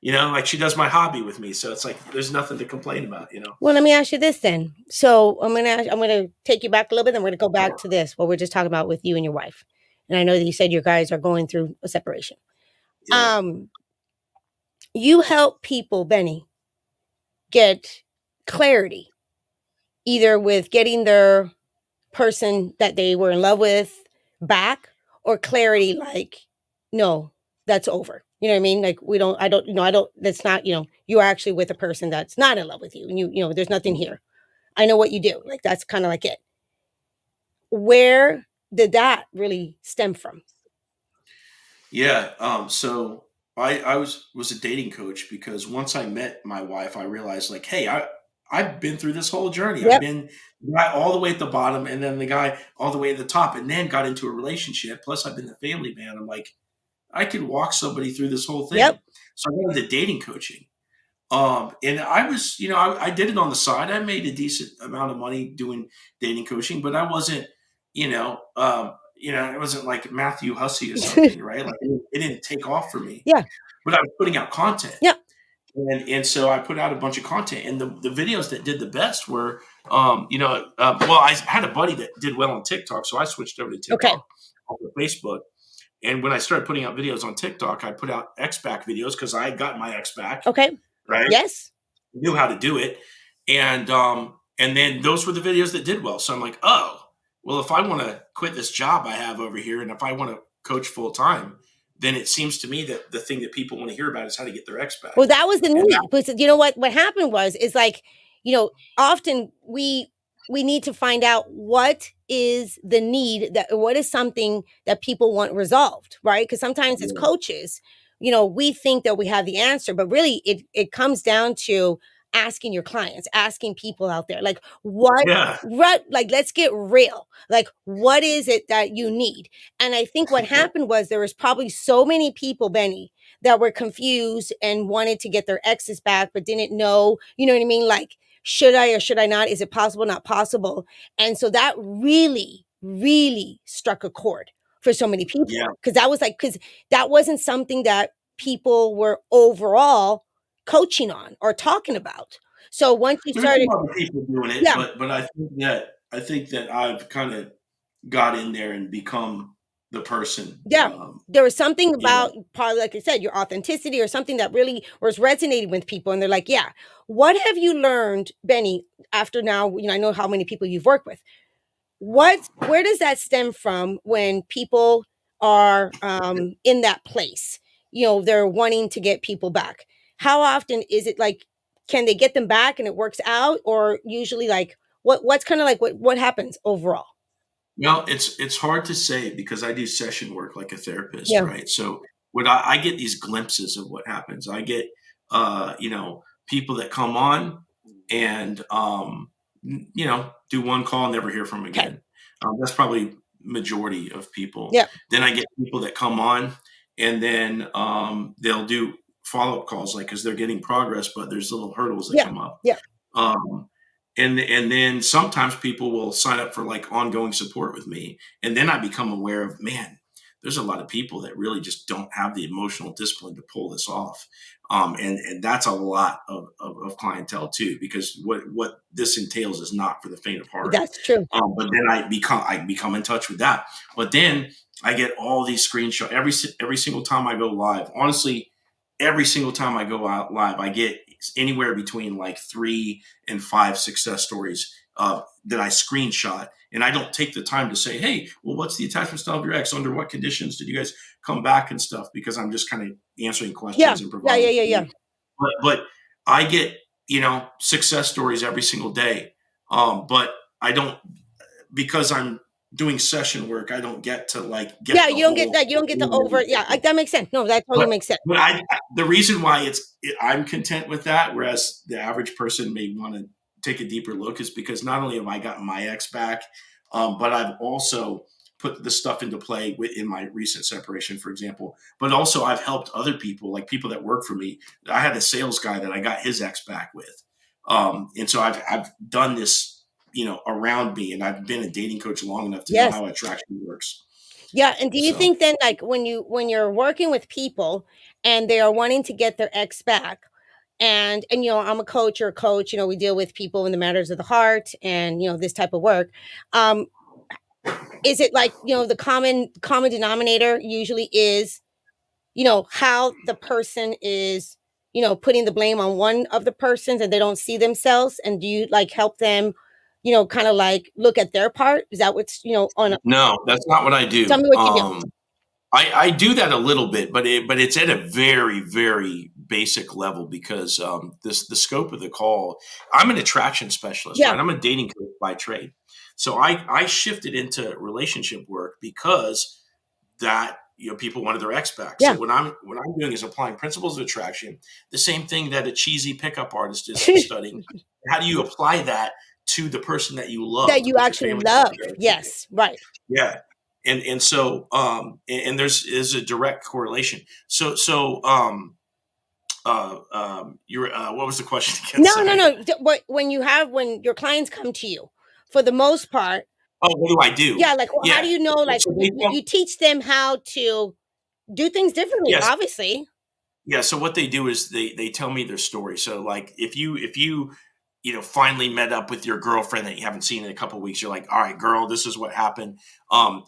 Like she does my hobby with me, so it's like there's nothing to complain about. Well, let me ask you this then. So I'm gonna take you back a little bit, and we're gonna go back to this, what we're just talking about with you and your wife. And I know that you said you guys are going through a separation. Yeah. You help people, Benny, get clarity, either with getting their person that they were in love with back, or clarity like, no, that's over. You know what I mean? Like, I don't, that's not, you're actually with a person that's not in love with you. And there's nothing here. I know what you do. Like, that's kind of like it. Where did that really stem from? Yeah. So I was a dating coach because once I met my wife, I realized like, hey, I've been through this whole journey. I've Yep. been the guy all the way at the bottom and then the guy all the way at the top, and then got into a relationship. Plus, I've been the family man. I'm like, I could walk somebody through this whole Yep. thing. So I got into dating coaching. And I was, I did it on the side. I made a decent amount of money doing dating coaching, but I wasn't, it wasn't like Matthew Hussey or something, right? Like it didn't take off for me, Yeah. but I was putting out content. Yeah. And so I put out a bunch of content, and the videos that did the best were, well, I had a buddy that did well on TikTok, so I switched over to Okay. TikTok off of Facebook. And when I started putting out videos on TikTok, I put out X back videos because I had gotten my X back. Okay. Right. Yes. Knew how to do it. And then those were the videos that did well. So I'm like, oh, well, if I want to quit this job I have over here, and if I want to coach full time, then it seems to me that the thing that people want to hear about is how to get their ex back. Well, that was the And need. Because you know what happened is like, often we need to find out what is the need, what is something that people want resolved, right? Because sometimes as coaches, we think that we have the answer, but really it comes down to asking your clients, asking people out there, like, like, let's get real. Like, what is it that you need? And I think what happened was there was probably so many people, Benny, that were confused and wanted to get their exes back, but didn't know, you know what I mean? Like, should I or should I not? Is it possible, not possible? And so that really, really struck a chord for so many people. Because that wasn't something that people were overall coaching on or talking about. So once you there's started, some other people doing it, yeah, but I think that I've kind of got in there and become the person. yeah, there was something You know, about, probably like I said, your authenticity or something that really was resonating with people. And they're like, yeah, what have you learned, Benny, after now, I know how many people you've worked with. Where does that stem from when people are in that place? They're wanting to get people back. How often is it like, can they get them back and it works out? Or usually like, what's kind of like what happens overall? Well, it's hard to say because I do session work like a therapist, Yeah. right? So what I get these glimpses of what happens. I get people that come on and do one call, never hear from 'em Okay. again. That's probably majority of people. Yeah. Then I get people that come on and then they'll do follow-up calls, like because they're getting progress, but there's little hurdles that Yeah. come up. Yeah. Um, and then sometimes people will sign up for like ongoing support with me, and then I become aware of, man, there's a lot of people that really just don't have the emotional discipline to pull this off. And that's a lot of clientele too, because what this entails is not for the faint of heart. That's true. But then I become in touch with that. But then I get all these screenshots every single time I go live. Honestly, every single time I go out live, I get anywhere between like 3 and 5 success stories that I screenshot. And I don't take the time to say, hey, well, what's the attachment style of your ex? Under what conditions did you guys come back and stuff? Because I'm just kind of answering Yeah. questions and Yeah. Yeah. providing. Yeah. Yeah. But I get, success stories every single day. But I don't, because I'm doing session work, I don't get to like Yeah. get the You don't get whole. that. You don't get the over. Yeah. That makes sense. No, that totally But makes sense. the reason why I'm content with that, whereas the average person may want to take a deeper look, is because not only have I gotten my ex back, but I've also put the stuff into play in my recent separation, for example. But also I've helped other people, like people that work for me. I had a sales guy that I got his ex back with, and so I've done this, around me, and I've been a dating coach long enough to know Yes. how attraction works. Yeah. And do you So. think then, like when you're working with people and they are wanting to get their ex back, and I'm a coach, you're a coach, we deal with people in the matters of the heart and this type of work. Um, is it like the common denominator usually is how the person is putting the blame on one of the persons and they don't see themselves, and do you like help them kind of like look at their part? Is that what's on? No, that's not what I Tell do. me what you do. I do that a little bit, but it's at a very, very basic level because the scope of the call. I'm an attraction specialist, Yeah. right? I'm a dating coach by trade, so I shifted into relationship work because that people wanted their ex back. So Yeah. what I'm doing is applying principles of attraction, the same thing that a cheesy pickup artist is studying. How do you apply that to the person that you love, That to you put your actually family love. first? Yes. Right. Yeah. And so and there's is a direct correlation. So you're what was the question again? No, no, Sorry. no. When your clients come to you, for the most part, Oh, what do I do? yeah, like, well, how Yeah. do you know? Like, So they you tell, teach them how to do things differently, yes. obviously. Yeah, so what they do is they tell me their story. So like if you finally met up with your girlfriend that you haven't seen in a couple of weeks, you're like, all right, girl, this is what happened.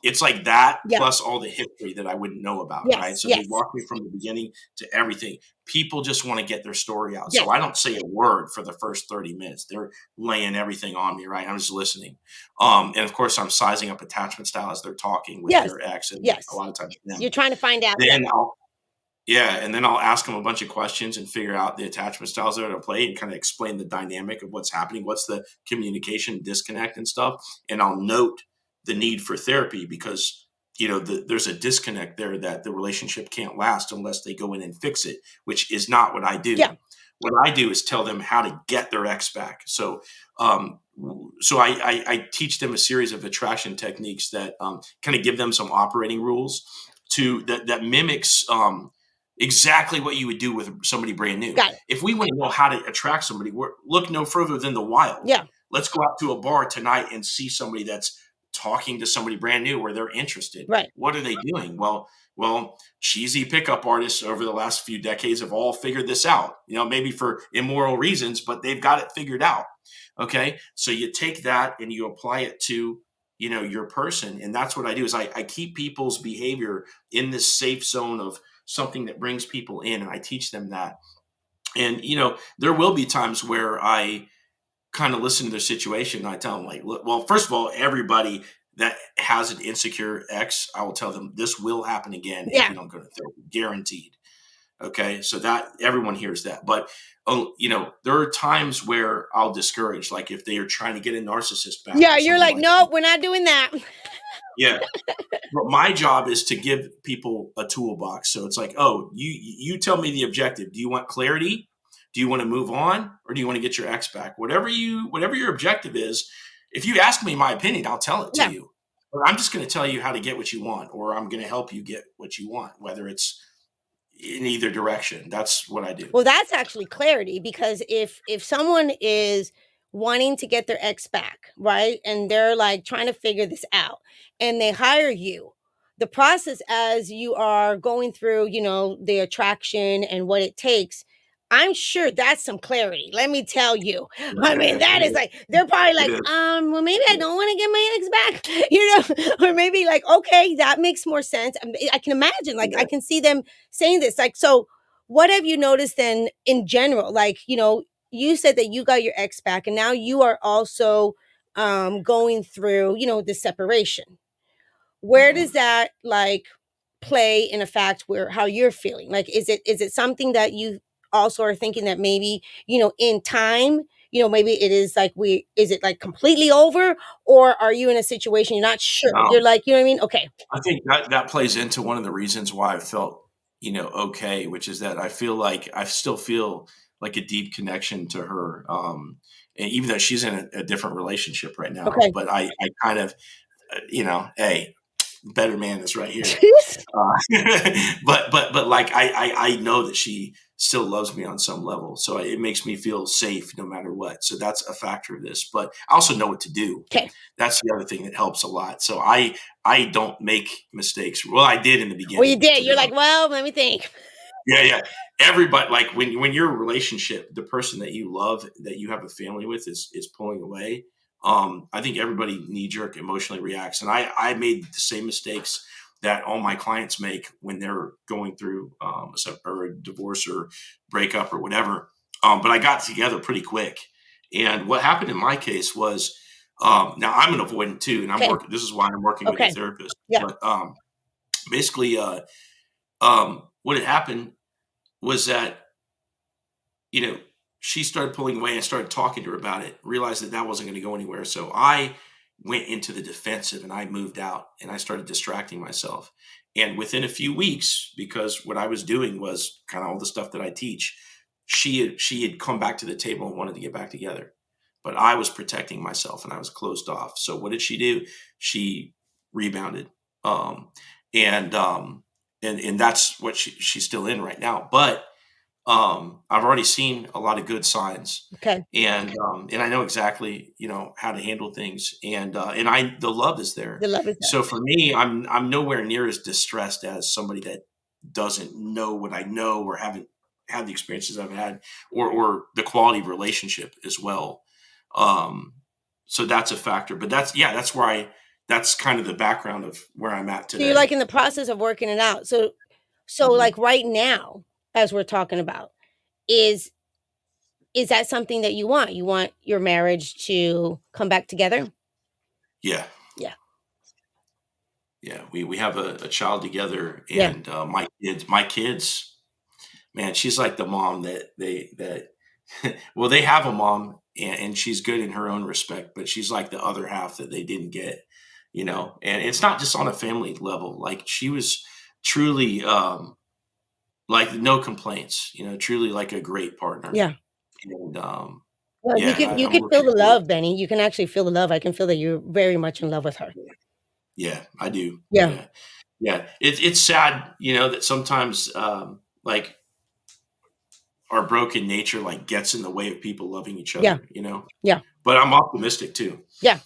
It's like that Yeah. plus all the history that I wouldn't know about, right? Yes. So they Yes. walk me from the beginning to everything. People just want to get their story out. Yes. So I don't say a word for the first 30 minutes. They're laying everything on me, right? I'm just listening. And of course I'm sizing up attachment style as they're talking with Yes. their ex, and a Yes. lot of times them. You're trying to find out. Yeah. Then and then I'll ask them a bunch of questions and figure out the attachment styles that are at play and kind of explain the dynamic of what's happening, what's the communication disconnect and stuff. And I'll note the need for therapy because there's a disconnect there that the relationship can't last unless they go in and fix it, which is not what I do. Yeah. What I do is tell them how to get their ex back. Um, so I teach them a series of attraction techniques that kind of give them some operating rules that mimics exactly what you would do with somebody brand new. Got it. If we want to know how to attract somebody, look no further than the wild. Yeah. Let's go out to a bar tonight and see somebody that's talking to somebody brand new where they're interested. Right. What are they doing? Well, cheesy pickup artists over the last few decades have all figured this out. Maybe for immoral reasons, but they've got it figured out. Okay, so you take that and you apply it to your person, and that's what I do. Is I keep people's behavior in this safe zone of something that brings people in, and I teach them that. And there will be times where I kind of listen to their situation and I tell them, like, look, well, first of all, everybody that has an insecure ex, I will tell them this will happen again if Yeah. you don't go to therapy, guaranteed. Okay, so that everyone hears that. But there are times where I'll discourage, like if they are trying to get a narcissist back. Yeah. Or You're something like, like no, that. we're not doing that. Yeah. But my job is to give people a toolbox. So it's like, oh, you tell me the objective. Do you want clarity? Do you want to move on, or do you want to get your ex back? Whatever your objective is, if you ask me my opinion, I'll tell it to Yeah. you. But I'm just going to tell you how to get what you want, or I'm going to help you get what you want, whether it's in either direction. That's what I do. Well, that's actually clarity, because if someone is wanting to get their ex back, right? And they're like trying to figure this out and they hire you, the process as you are going through, the attraction and what it takes, I'm sure that's some clarity. Let me tell you. I mean, that is like, they're probably It like, is. well, maybe I don't want to get my ex back, or maybe like, okay, that makes more sense. I can imagine, like, Yeah. I can see them saying this. Like, so what have you noticed then in general? Like, you said that you got your ex back and now you are also going through, the separation. Where Mhm. does that like play in a fact where how you're feeling? Like, is it something that you also are thinking that maybe, in time, maybe it is like is it like completely over, or are you in a situation you're not sure? You're like, you know what I mean? Okay. I think that plays into one of the reasons why I felt, okay, which is that I feel like I still feel like a deep connection to her. And even though she's in a different relationship right now, Okay. but I kind of, hey, better man is right here. But like I know that she still loves me on some level, so it makes me feel safe no matter what. So that's a factor of this. But I also know what to do. Okay. That's the other thing that helps a lot. So I don't make mistakes. Well, I did in the Well, you beginning, did. to be You're like, honest. well, let me think. Yeah, yeah. Everybody, like when you're in a relationship, the person that you love, that you have a family with, is pulling away. I think everybody knee jerk emotionally reacts, and I made the same mistakes that all my clients make when they're going through or a divorce or breakup or whatever. But I got together pretty quick, and what happened in my case was, now I'm an avoidant too, and I'm Okay. working. This is why I'm working with a Okay. therapist. Yeah. But basically, what had happened was that, you know, she started pulling away and started talking to her about it, realized that that wasn't going to go anywhere. So I went into the defensive and I moved out and I started distracting myself. And within a few weeks, because what I was doing was kind of all the stuff that I teach, she had come back to the table and wanted to get back together. But I was protecting myself and I was closed off. So what did she do? She rebounded. Um, and that's what she's still in right now. But I've already seen a lot of good signs, Okay. and I know exactly, how to handle things, and I the love is there. The love is there. So for me, I'm nowhere near as distressed as somebody that doesn't know what I know, or haven't had the experiences I've had, or the quality of relationship as well. Um, so that's a factor, but that's where that's kind of the background of where I'm at So you're like today. in the process of working it out. So Mhm. like right now, as we're talking about, is is that something that you want? You want your marriage to come back together? Yeah. Yeah. Yeah, we have a child together, Yeah. and my kids, man, she's like the mom that well, they have a mom, and she's good in her own respect, but she's like the other half that they didn't get, and it's not just on a family level. Like, she was truly, like, no complaints, truly like a great partner, Yeah. and Well, you yeah, can you I'm can feel looking the forward. love, Benny. You can actually feel the love. I can feel that you're very much in love with her. Yeah, I do. Yeah. Yeah, yeah. It's sad, that sometimes, like, our broken nature, like, gets in the way of people loving each Yeah. other. Yeah. But I'm optimistic too. Yeah.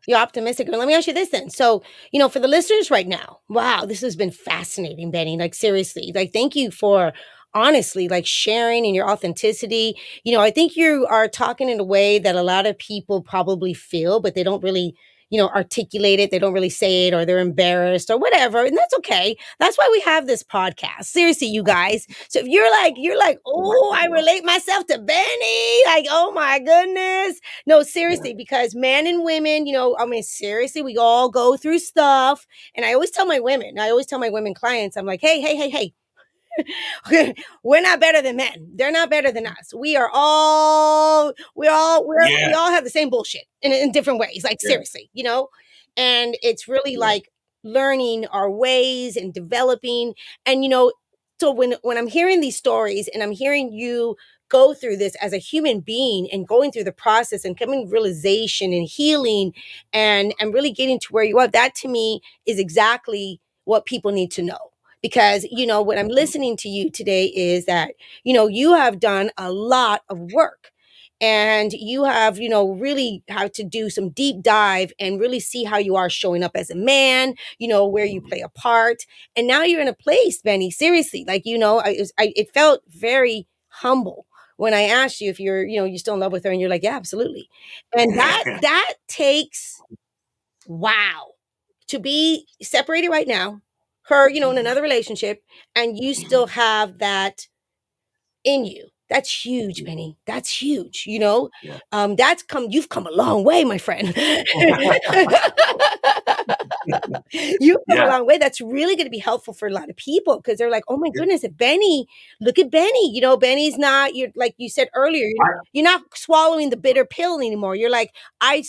You're optimistic. And let me ask you this then. So, for the listeners right now, wow, this has been fascinating, Benny. Like, seriously, like, thank you for honestly, like, sharing and your authenticity. I think you are talking in a way that a lot of people probably feel, but they don't really, articulate it. They don't really say it, or they're embarrassed or whatever. And that's okay. That's why we have this podcast. Seriously, you guys. So if you're like, oh, I relate myself to Benny. Like, oh my goodness. No, seriously, because men and women, I mean, seriously, we all go through stuff. And I always tell my women clients, I'm like, hey, hey, hey, hey, we're not better than men. They're not better than us. We Yeah, all have the same bullshit in different ways. Like, yeah, seriously. And it's really yeah, like, learning our ways and developing. And so when I'm hearing these stories and I'm hearing you go through this as a human being and going through the process and coming to realization and healing and really getting to where you are, that to me is exactly what people need to know. Because what I'm listening to you today is that you have done a lot of work, and you have really have to do some deep dive and really see how you are showing up as a man, where you play a part. And now you're in a place, Benny, seriously, like it felt very humble when I asked you if you're still in love with her, and you're like, yeah, absolutely. And that takes, wow, to be separated right now, her in another relationship, and you still have that in you. That's huge, Benny. That's huge. Yeah. You've come a long way, my friend. You've come a Yeah. long way. That's really going to be helpful for a lot of people, because they're like, oh my goodness, if Benny, look at Benny. Benny's not, you're like you said earlier, you're not swallowing the bitter pill anymore. You're like, Yeah.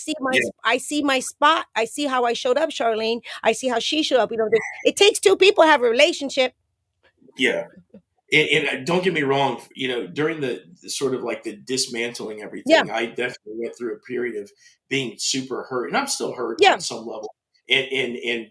I see my spot. I see how I showed up, Charlene. I see how she showed up. It takes two people to have a relationship. Yeah. And don't get me wrong, during the sort of like the dismantling Yeah. everything, I definitely went through a period of being super hurt, and I'm still hurt Yeah. on some level. And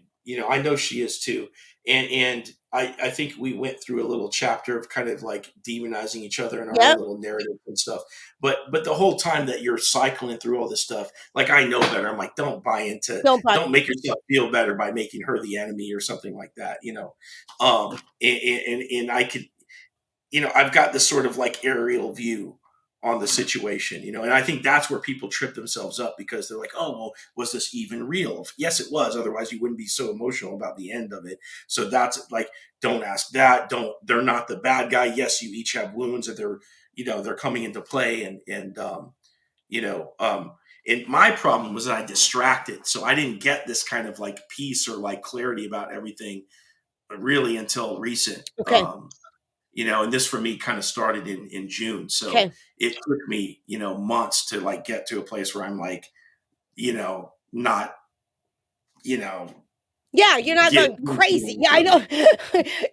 I know she is too. And I think we went through a little chapter of kind of like demonizing each other in our own Yep. little narrative and stuff. But the whole time that you're cycling through all this stuff, like I know better. I'm like, don't don't make yourself feel better by making her the enemy or something like that. And I could, I've got this sort of like aerial view on the situation, and I think that's where people trip themselves up, because they're like, oh, well, was this even real? Yes, it was. Otherwise, you wouldn't be so emotional about the end of it. So that's like, don't ask that. They're not the bad guy. Yes, you each have wounds that they're coming into play. You know, um, and my problem was that I distracted. So I didn't get this kind of like peace or like clarity about everything really until recent. Okay. And this for me kind of started in June. So Okay. it took me, months to like get to a place where I'm like, not, Yeah, you're not get going crazy. Yeah, I know.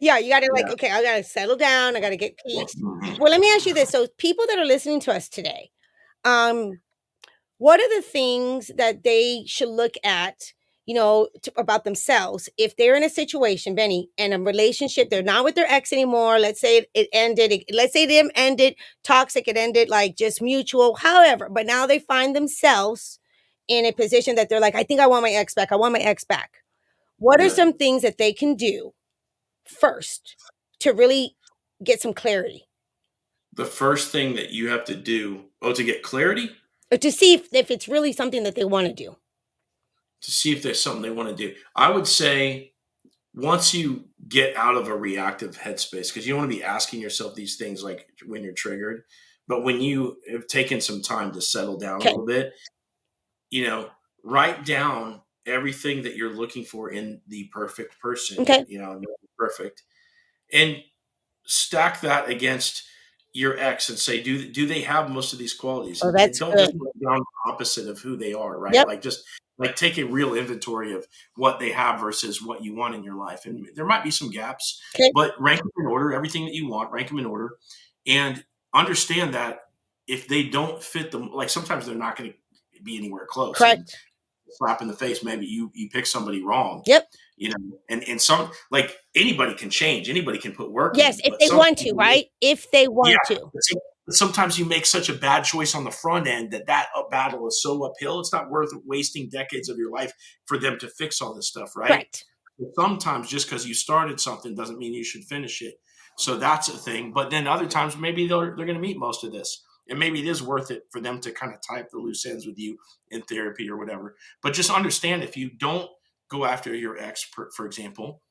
Yeah, you gotta yeah. okay, I gotta settle down. I gotta get peace. Mhm. Well, let me ask you this. So people that are listening to us today, um, what are the things that they should look at, about themselves if they're in a situation, Benny, and a relationship, they're not with their ex anymore. Let's say it ended. Let's say them ended toxic. It ended like just mutual, however. But now they find themselves in a position that they're like, I think I want my ex back. I want my ex back. What are Yeah. some things that they can do first to really get some clarity, The first thing that you have to do, to get clarity, or to see if it's really something that they want to do? to see if there's something they want to do, I would say once you get out of a reactive headspace, because you don't want to be asking yourself these things like when you're triggered, but when you have taken some time to settle down a Okay. little bit, you know, write down everything that you're looking for in the perfect person, Okay. perfect, and stack that against your ex and say, do they have most of these qualities? Oh, And that's don't just good. look down the opposite of who they are, right? Yep. Like just like take a real inventory of what they have versus what you want in your life. And there might be some gaps, Okay. but rank them in order, everything that you want, rank them in order, and understand that if they don't fit them, like sometimes they're not going to be anywhere close. And Correct. slap in the face, maybe you pick somebody wrong, Yep. and some, like, anybody can change, anybody can put work Yes, in, if but they some want to, people, right? If they yeah, want to. sometimes you make such a bad choice on the front end that battle is so uphill. It's not worth wasting decades of your life for them to fix all this stuff, right? Correct. Sometimes just because you started something doesn't mean you should finish it. So that's a thing. But then other times maybe they're going to meet most of this, and maybe it is worth it for them to kind of tie up the loose ends with you in therapy or whatever. But just understand, if you don't go after your ex, for example,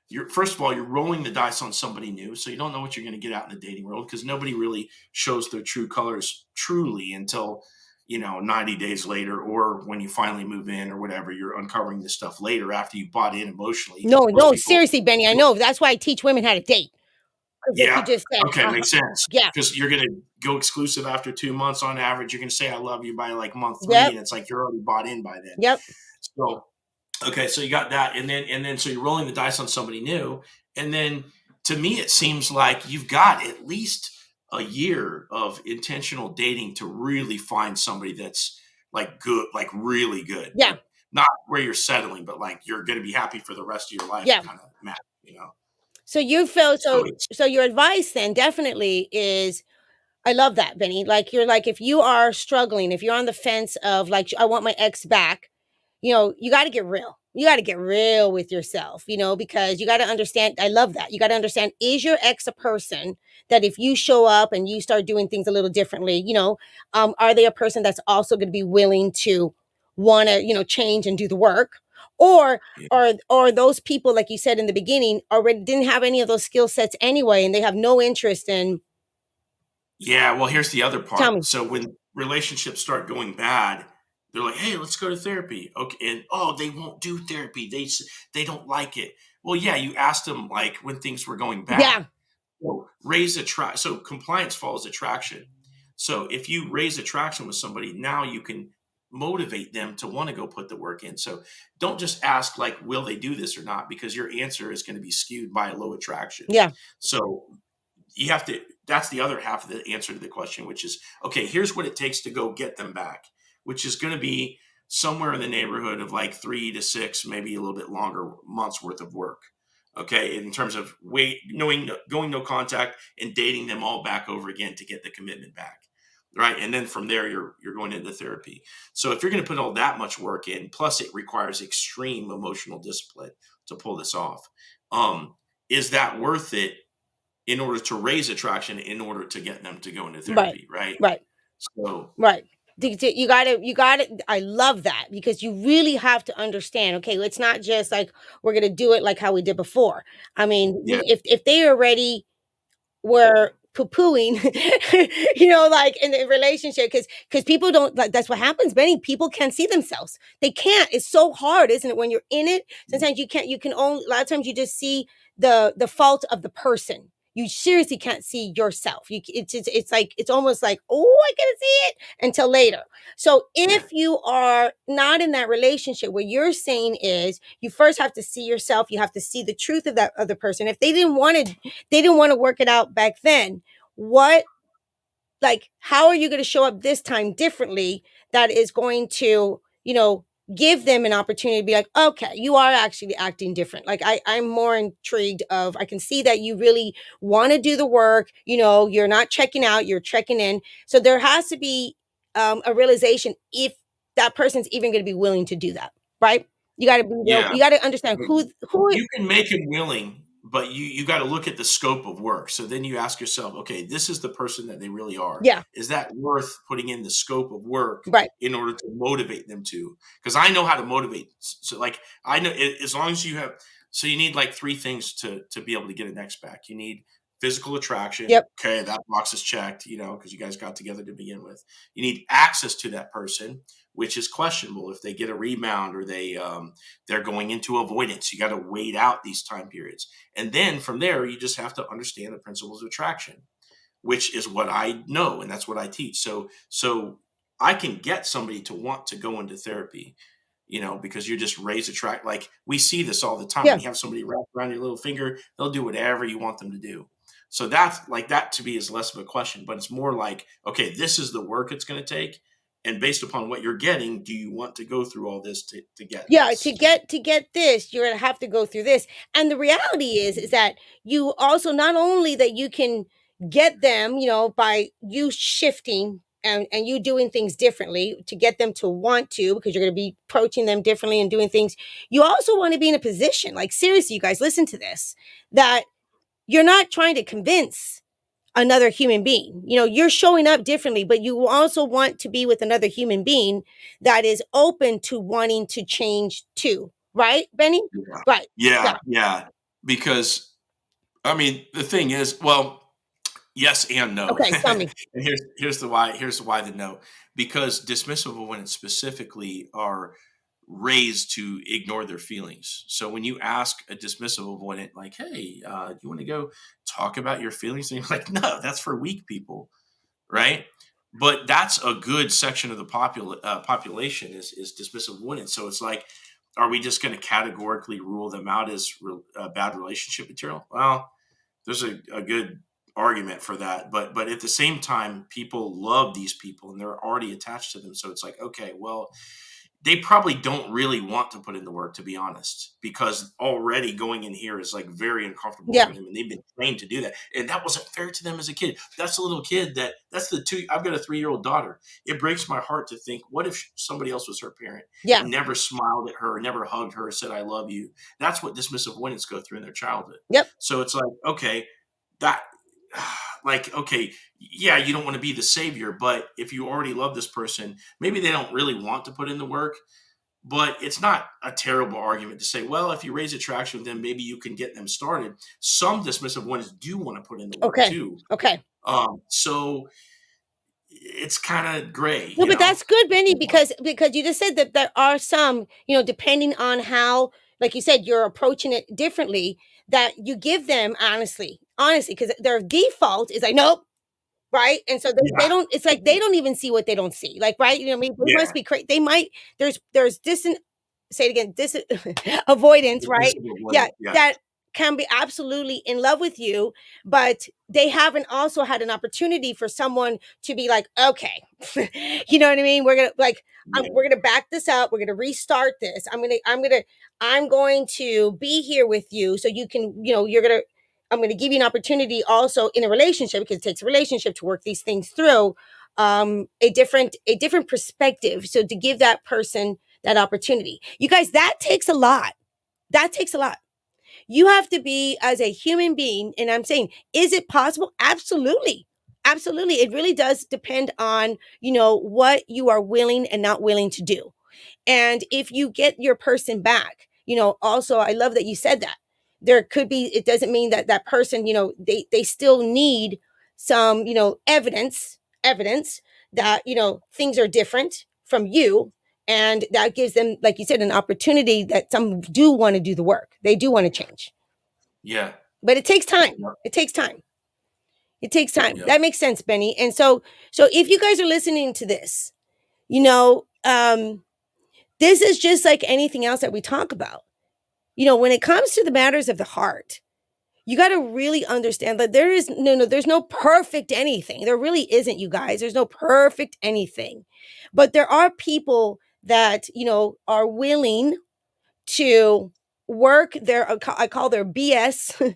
you're, first of all, you're rolling the dice on somebody new, so you don't know what you're going to get out in the dating world, because nobody really shows their true colors truly until 90 days later, or when you finally move in or whatever. You're uncovering this stuff later after you bought in emotionally. No, Most no, people, seriously, Benny. I know. That's why I teach women how to date. Because like you yeah, just said, okay, makes sense, yeah. because you're going to go exclusive after 2 months on average. You're going to say I love you by like month 3, Yep. and it's like you're already bought in by then. Yep. So Okay, so you got that, and then so you're rolling the dice on somebody new, and then to me it seems like you've got at least a year of intentional dating to really find somebody that's like good, like really good, Yeah. like not where you're settling, but like you're going to be happy for the rest of your life, Yeah. kind of match, you know. So you feel So it's so your advice then definitely is I love that, Benny. Like you're like if you are struggling, if you're on the fence of like I want my ex back, you got to get real. You got to get real with yourself, because you got to understand. I love that. You got to understand, is your ex a person that if you show up and you start doing things a little differently, are they a person that's also going to be willing to want to, change and do the work? Or yeah. or those people, like you said in the beginning, already didn't have any of those skill sets anyway, and they have no interest in. Yeah, well, here's the other Tell part. me. So when relationships start going bad, they're like, "Hey, let's go to therapy." Okay, and oh, they won't do therapy. They don't like it. Well, yeah, you asked them like when things were going bad. Yeah, Well, raise attract. So compliance follows attraction. So if you raise attraction with somebody, now you can motivate them to want to go put the work in. So don't just ask like, "Will they do this or not?" Because your answer is going to be skewed by low attraction. yeah, So you have to that's the other half of the answer to the question, which is okay, here's what it takes to go get them back, which is going to be somewhere in the neighborhood of like 3 to 6, maybe a little bit longer months worth of work. Okay, in terms of wait knowing going no contact and dating them all back over again to get the commitment back, right? And then from there you're going into therapy. So if you're going to put all that much work in, plus it requires extreme emotional discipline to pull this off, is that worth it in order to raise attraction, in order to get them to go into right, therapy, right? right. So, Right. You gotta, I love that because you really have to understand, okay, it's not just like we're gonna do it like how we did before. I mean, yeah, if they already were poo-pooing, like in the relationship, because people don't like that's what happens, Benny. People can't see themselves. They can't. It's so hard, isn't it? When you're in it, sometimes you can't, you can only a lot of times you just see the fault of the person. You seriously can't see yourself. It's like it's almost like, oh, I can see it until later. So yeah, if you are not in that relationship, what you're saying is you first have to see yourself. You have to see the truth of that other person. If they didn't want to work it out back then, what like how are you going to show up this time differently that is going to give them an opportunity to be like, okay, you are actually acting different. Like I'm more intrigued of, I can see that you really want to do the work, you're not checking out, you're checking in. So there has to be a realization if that person's even going to be willing to do that, right? You got to be real, yeah. you got to understand who. You can make him willing, but you got to look at the scope of work. So then you ask yourself, okay, this is the person that they really are. Yeah, Is that worth putting in the scope of work right. in order to motivate them to? Because I know how to motivate. So like I know as long as you have, so you need like three things to be able to get an X back. You need physical attraction. Yep. Okay, that box is checked, because you guys got together to begin with. You need access to that person, which is questionable if they get a rebound or they're going into avoidance. You got to wait out these time periods. And then from there, you just have to understand the principles of attraction, which is what I know. And that's what I teach. So I can get somebody to want to go into therapy, because you just raise attract. Like we see this all the time. Yeah. When you have somebody wrap around your little finger, they'll do whatever you want them to do. So that's like that to me is less of a question, but it's more like, okay, this is the work it's going to take. And based upon what you're getting, do you want to go through all this to get Yeah, to this? get this, you're gonna have to go through this. And the reality is that you also not only that you can get them, by you shifting and you doing things differently to get them to want to, because you're gonna be approaching them differently and doing things. You also want to be in a position, like seriously, you guys, listen to this, that you're not trying to convince another human being. You're showing up differently, but you also want to be with another human being that is open to wanting to change too. Right, Benny? Yeah. Right. Yeah, Yeah. yeah. Because I mean, the thing is, well, yes and no. Okay. Tell me. And here's why the no. Because dismissive avoidants specifically are raised to ignore their feelings. So when you ask a dismissive avoidant, like, "Hey, do you want to go talk about your feelings?" And you're like, "No, that's for weak people." Right? But that's a good section of the population is dismissive avoidance. So it's like are we just going to categorically rule them out as bad relationship material? Well, there's a good argument for that, but at the same time, people love these people and they're already attached to them. So it's like, okay, well, they probably don't really want to put in the work, to be honest, because already going in here is like very uncomfortable Yeah. for them, and they've been trained to do that, and that wasn't fair to them as a kid. That's a little kid that's the two. I've got a 3-year-old daughter. It breaks my heart to think, what if somebody else was her parent Yeah. and never smiled at her, never hugged her, said I love you? That's what dismissive avoidance go through in their childhood. Yep. So it's like, okay, that like, okay, yeah, you don't want to be the savior, but if you already love this person, maybe they don't really want to put in the work, but it's not a terrible argument to say, well, if you raise attraction with them, maybe you can get them started. Some dismissive ones do want to put in the work Okay. too. Okay. So it's kind of gray, No, but that's good, Benny, because you just said that there are some, depending on how, like you said, you're approaching it differently, that you give them honestly, because their default is like, nope, right? And so they Yeah, don't. It's like they don't even see what they don't see. Like, right? I mean, they yeah, must be crazy. They might. There's distant. Say it again. Avoidance, right? dismissive Yeah, avoidance. Yeah, that can be absolutely in love with you, but they haven't also had an opportunity for someone to be like, okay, you know what I mean? We're gonna like, yeah, we're gonna back this up. We're gonna restart this. I'm going to be here with you, so you can, you're gonna. I'm going to give you an opportunity also in a relationship, because it takes a relationship to work these things through, a different perspective. So to give that person that opportunity, you guys, that takes a lot. That takes a lot. You have to be, as a human being, and I'm saying, is it possible? Absolutely. Absolutely. It really does depend on, what you are willing and not willing to do. And if you get your person back, also, I love that you said that. There could be, it doesn't mean that that person, they still need some, evidence that, things are different from you. And that gives them, like you said, an opportunity that some do want to do the work. They do want to change. yeah, But it takes time. yeah, It takes time. It takes time. yeah. That makes sense, Benny. And so if you guys are listening to this, this is just like anything else that we talk about. When it comes to the matters of the heart, you got to really understand that there's no perfect anything. There really isn't, you guys. There's no perfect anything. But there are people that, are willing to work their, I call their BS,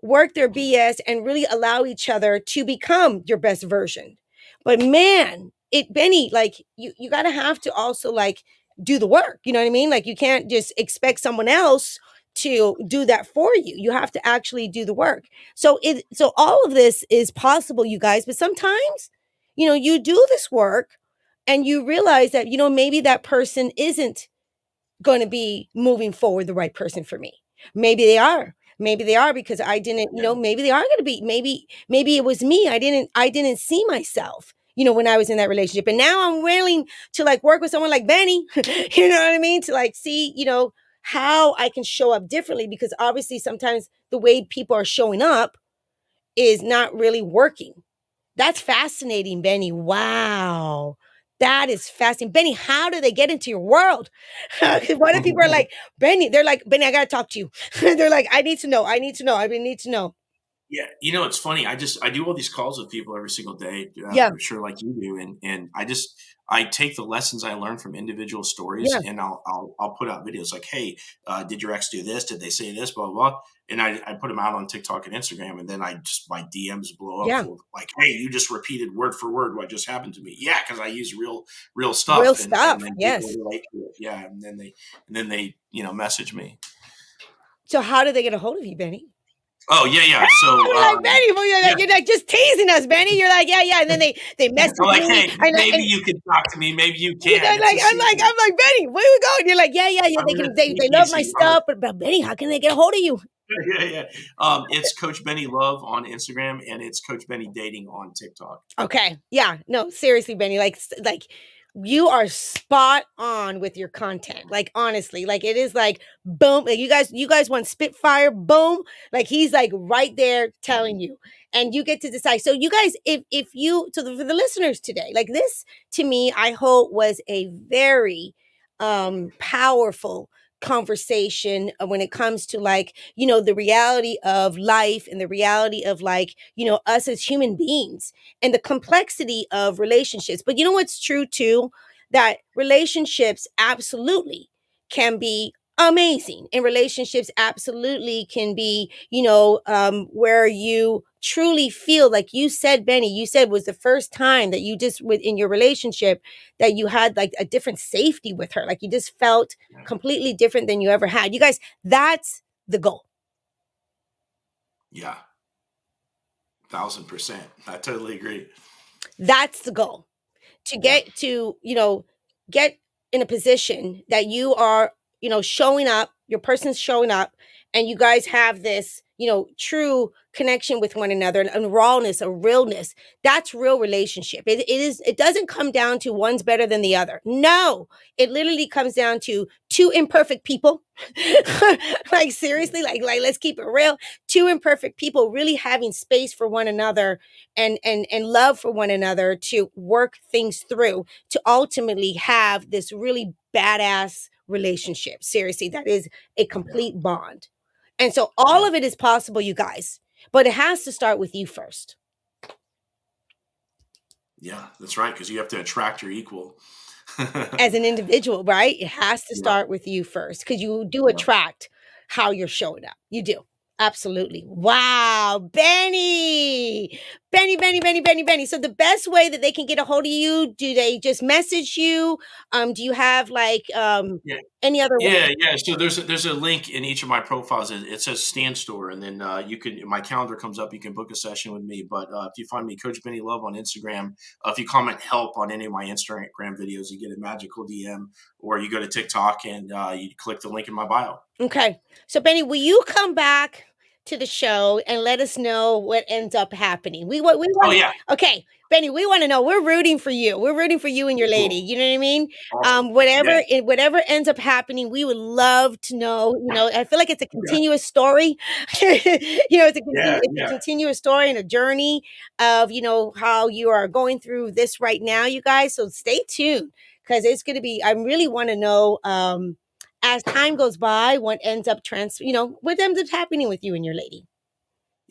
work their BS and really allow each other to become your best version. But man, Benny, like you got to have to also like do the work. You know what I mean? Like you can't just expect someone else to do that for you. You have to actually do the work. So all of this is possible, you guys, but sometimes, you do this work and you realize that, maybe that person isn't going to be moving forward the right person for me. Maybe they are. Maybe they are, because I didn't, maybe they are going to be. Maybe it was me. I didn't see myself, when I was in that relationship. And now I'm willing to like work with someone like Benny, you know what I mean? To like see, how I can show up differently, because obviously sometimes the way people are showing up is not really working. That's fascinating, Benny. Wow. That is fascinating. Benny, how do they get into your world? What if people are like, Benny, they're like, Benny, I got to talk to you. They're like, I need to know. I need to know. I need to know. Yeah, it's funny. I do all these calls with people every single day. Yeah. I'm sure, like you do, and I take the lessons I learn from individual stories, Yeah. and I'll put out videos like, hey, did your ex do this? Did they say this? Blah blah. Blah. And I put them out on TikTok and Instagram, and then my DMs blow up Yeah. full of like, hey, you just repeated word for word what just happened to me. Yeah, because I use real Real stuff, and stuff. then people Yes. relate to it. Yeah, and then they message me. So how do they get a hold of you, Benny? Oh yeah. So You're like, Benny, yeah. you're like just teasing us, Benny. You're like, yeah. And then they message I'm like, me. hey, maybe you can talk to me. Maybe you You can. know, It's like a I'm like, secret. Benny, where we going? You're like, yeah. I'm They gonna can, they love my easy. stuff, but Benny, how can they get a hold of you? Yeah. It's Coach Benny Love on Instagram, and it's Coach Benny Dating on TikTok. Okay. Yeah. No, seriously, Benny. Like you are spot on with your content. Like honestly, like it is like boom. Like you guys want Spitfire, boom. Like he's like right there telling you. And you get to decide. So you guys, if you for the listeners today, like this to me, I hope was a very powerful conversation when it comes to like, the reality of life and the reality of like, us as human beings and the complexity of relationships. But you know what's true too? That relationships absolutely can be amazing, and relationships absolutely can be, where you truly feel like you said, Benny, you said was the first time that you just within your relationship that you had like a different safety with her, like you just felt completely different than you ever had. You guys, that's the goal. Yeah. 1,000%. I totally agree. That's the goal. To Yeah. get to, get in a position that you are, showing up, your person's showing up, and you guys have this, true connection with one another, and rawness, a realness. That's real relationship. It doesn't come down to one's better than the other. No, it literally comes down to two imperfect people. Like seriously, like let's keep it real. Two imperfect people really having space for one another, and love for one another to work things through, to ultimately have this really badass relationship. Seriously, that is a Yeah. complete bond. And so all Yeah. of it is possible, you guys, but it has to start with you first. Yeah. That's right. Because you have to attract your equal. As an individual, right? It has to Yeah. start with you first, because you do Yeah. attract how you're showing up. You do. Absolutely. Wow. Benny. Benny, Benny, Benny, Benny, Benny. So the best way that they can get a hold of you, do they just message you? Do you have like Yeah. any other Yeah. So there's a link in each of my profiles. It says Stand Store, and then you can my calendar comes up. You can book a session with me. But if you find me, Coach Benny Love on Instagram, if you comment help on any of my Instagram videos, you get a magical DM, or you go to TikTok and you click the link in my bio. Okay. So, Benny, will you come back to the show and let us know what ends up happening? We Oh want. yeah, Okay, Benny, we want to know. We're rooting for you. We're rooting for you and your lady. cool, You know what I mean? awesome. Yeah, Whatever ends up happening, we would love to know. I feel like it's a yeah, continuous story. yeah, It's a yeah, continuous story and a journey of how you are going through this right now, you guys. So stay tuned, because it's going to be. I really want to know. As time goes by, what ends up happening with you and your lady.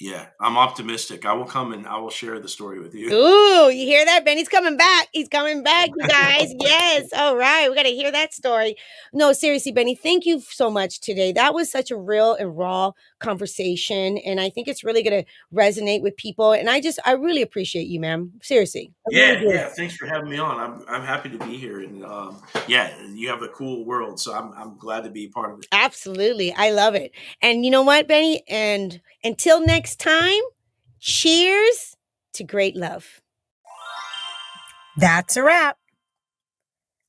yeah. I'm optimistic. I will come and I will share the story with you. Ooh, you hear that? Benny's coming back. He's coming back, you guys. Yes. All right. We got to hear that story. No, seriously, Benny, thank you so much today. That was such a real and raw conversation. And I think it's really going to resonate with people. And I really appreciate you, ma'am. Seriously. I really Yeah, do. yeah. Thanks for having me on. I'm happy to be here, and yeah, you have a cool world, so I'm glad to be part of it. Absolutely. I love it. And you know what, Benny? And until next time, cheers to great love. That's a wrap.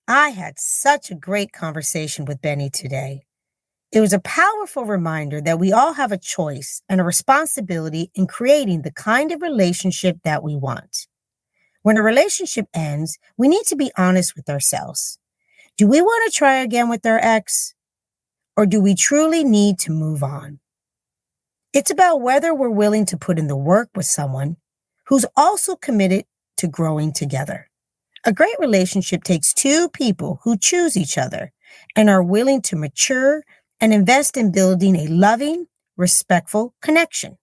I had such a great conversation with Benny today. It was a powerful reminder that we all have a choice and a responsibility in creating the kind of relationship that we want. When a relationship ends, we need to be honest with ourselves. Do we want to try again with our ex? Or do we truly need to move on? It's about whether we're willing to put in the work with someone who's also committed to growing together. A great relationship takes two people who choose each other and are willing to mature and invest in building a loving, respectful connection.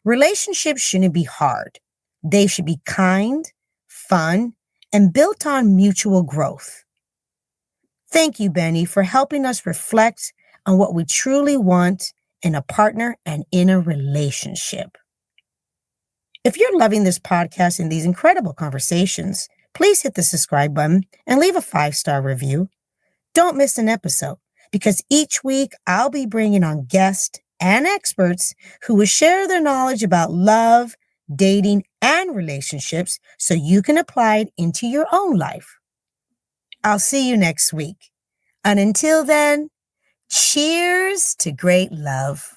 Relationships shouldn't be hard. They should be kind, fun, and built on mutual growth. Thank you, Benny, for helping us reflect on what we truly want in a partner and in a relationship. If you're loving this podcast and these incredible conversations, please hit the subscribe button and leave a 5-star review. Don't miss an episode, because each week I'll be bringing on guests and experts who will share their knowledge about love, dating, and relationships so you can apply it into your own life. I'll see you next week. And until then, cheers to great love.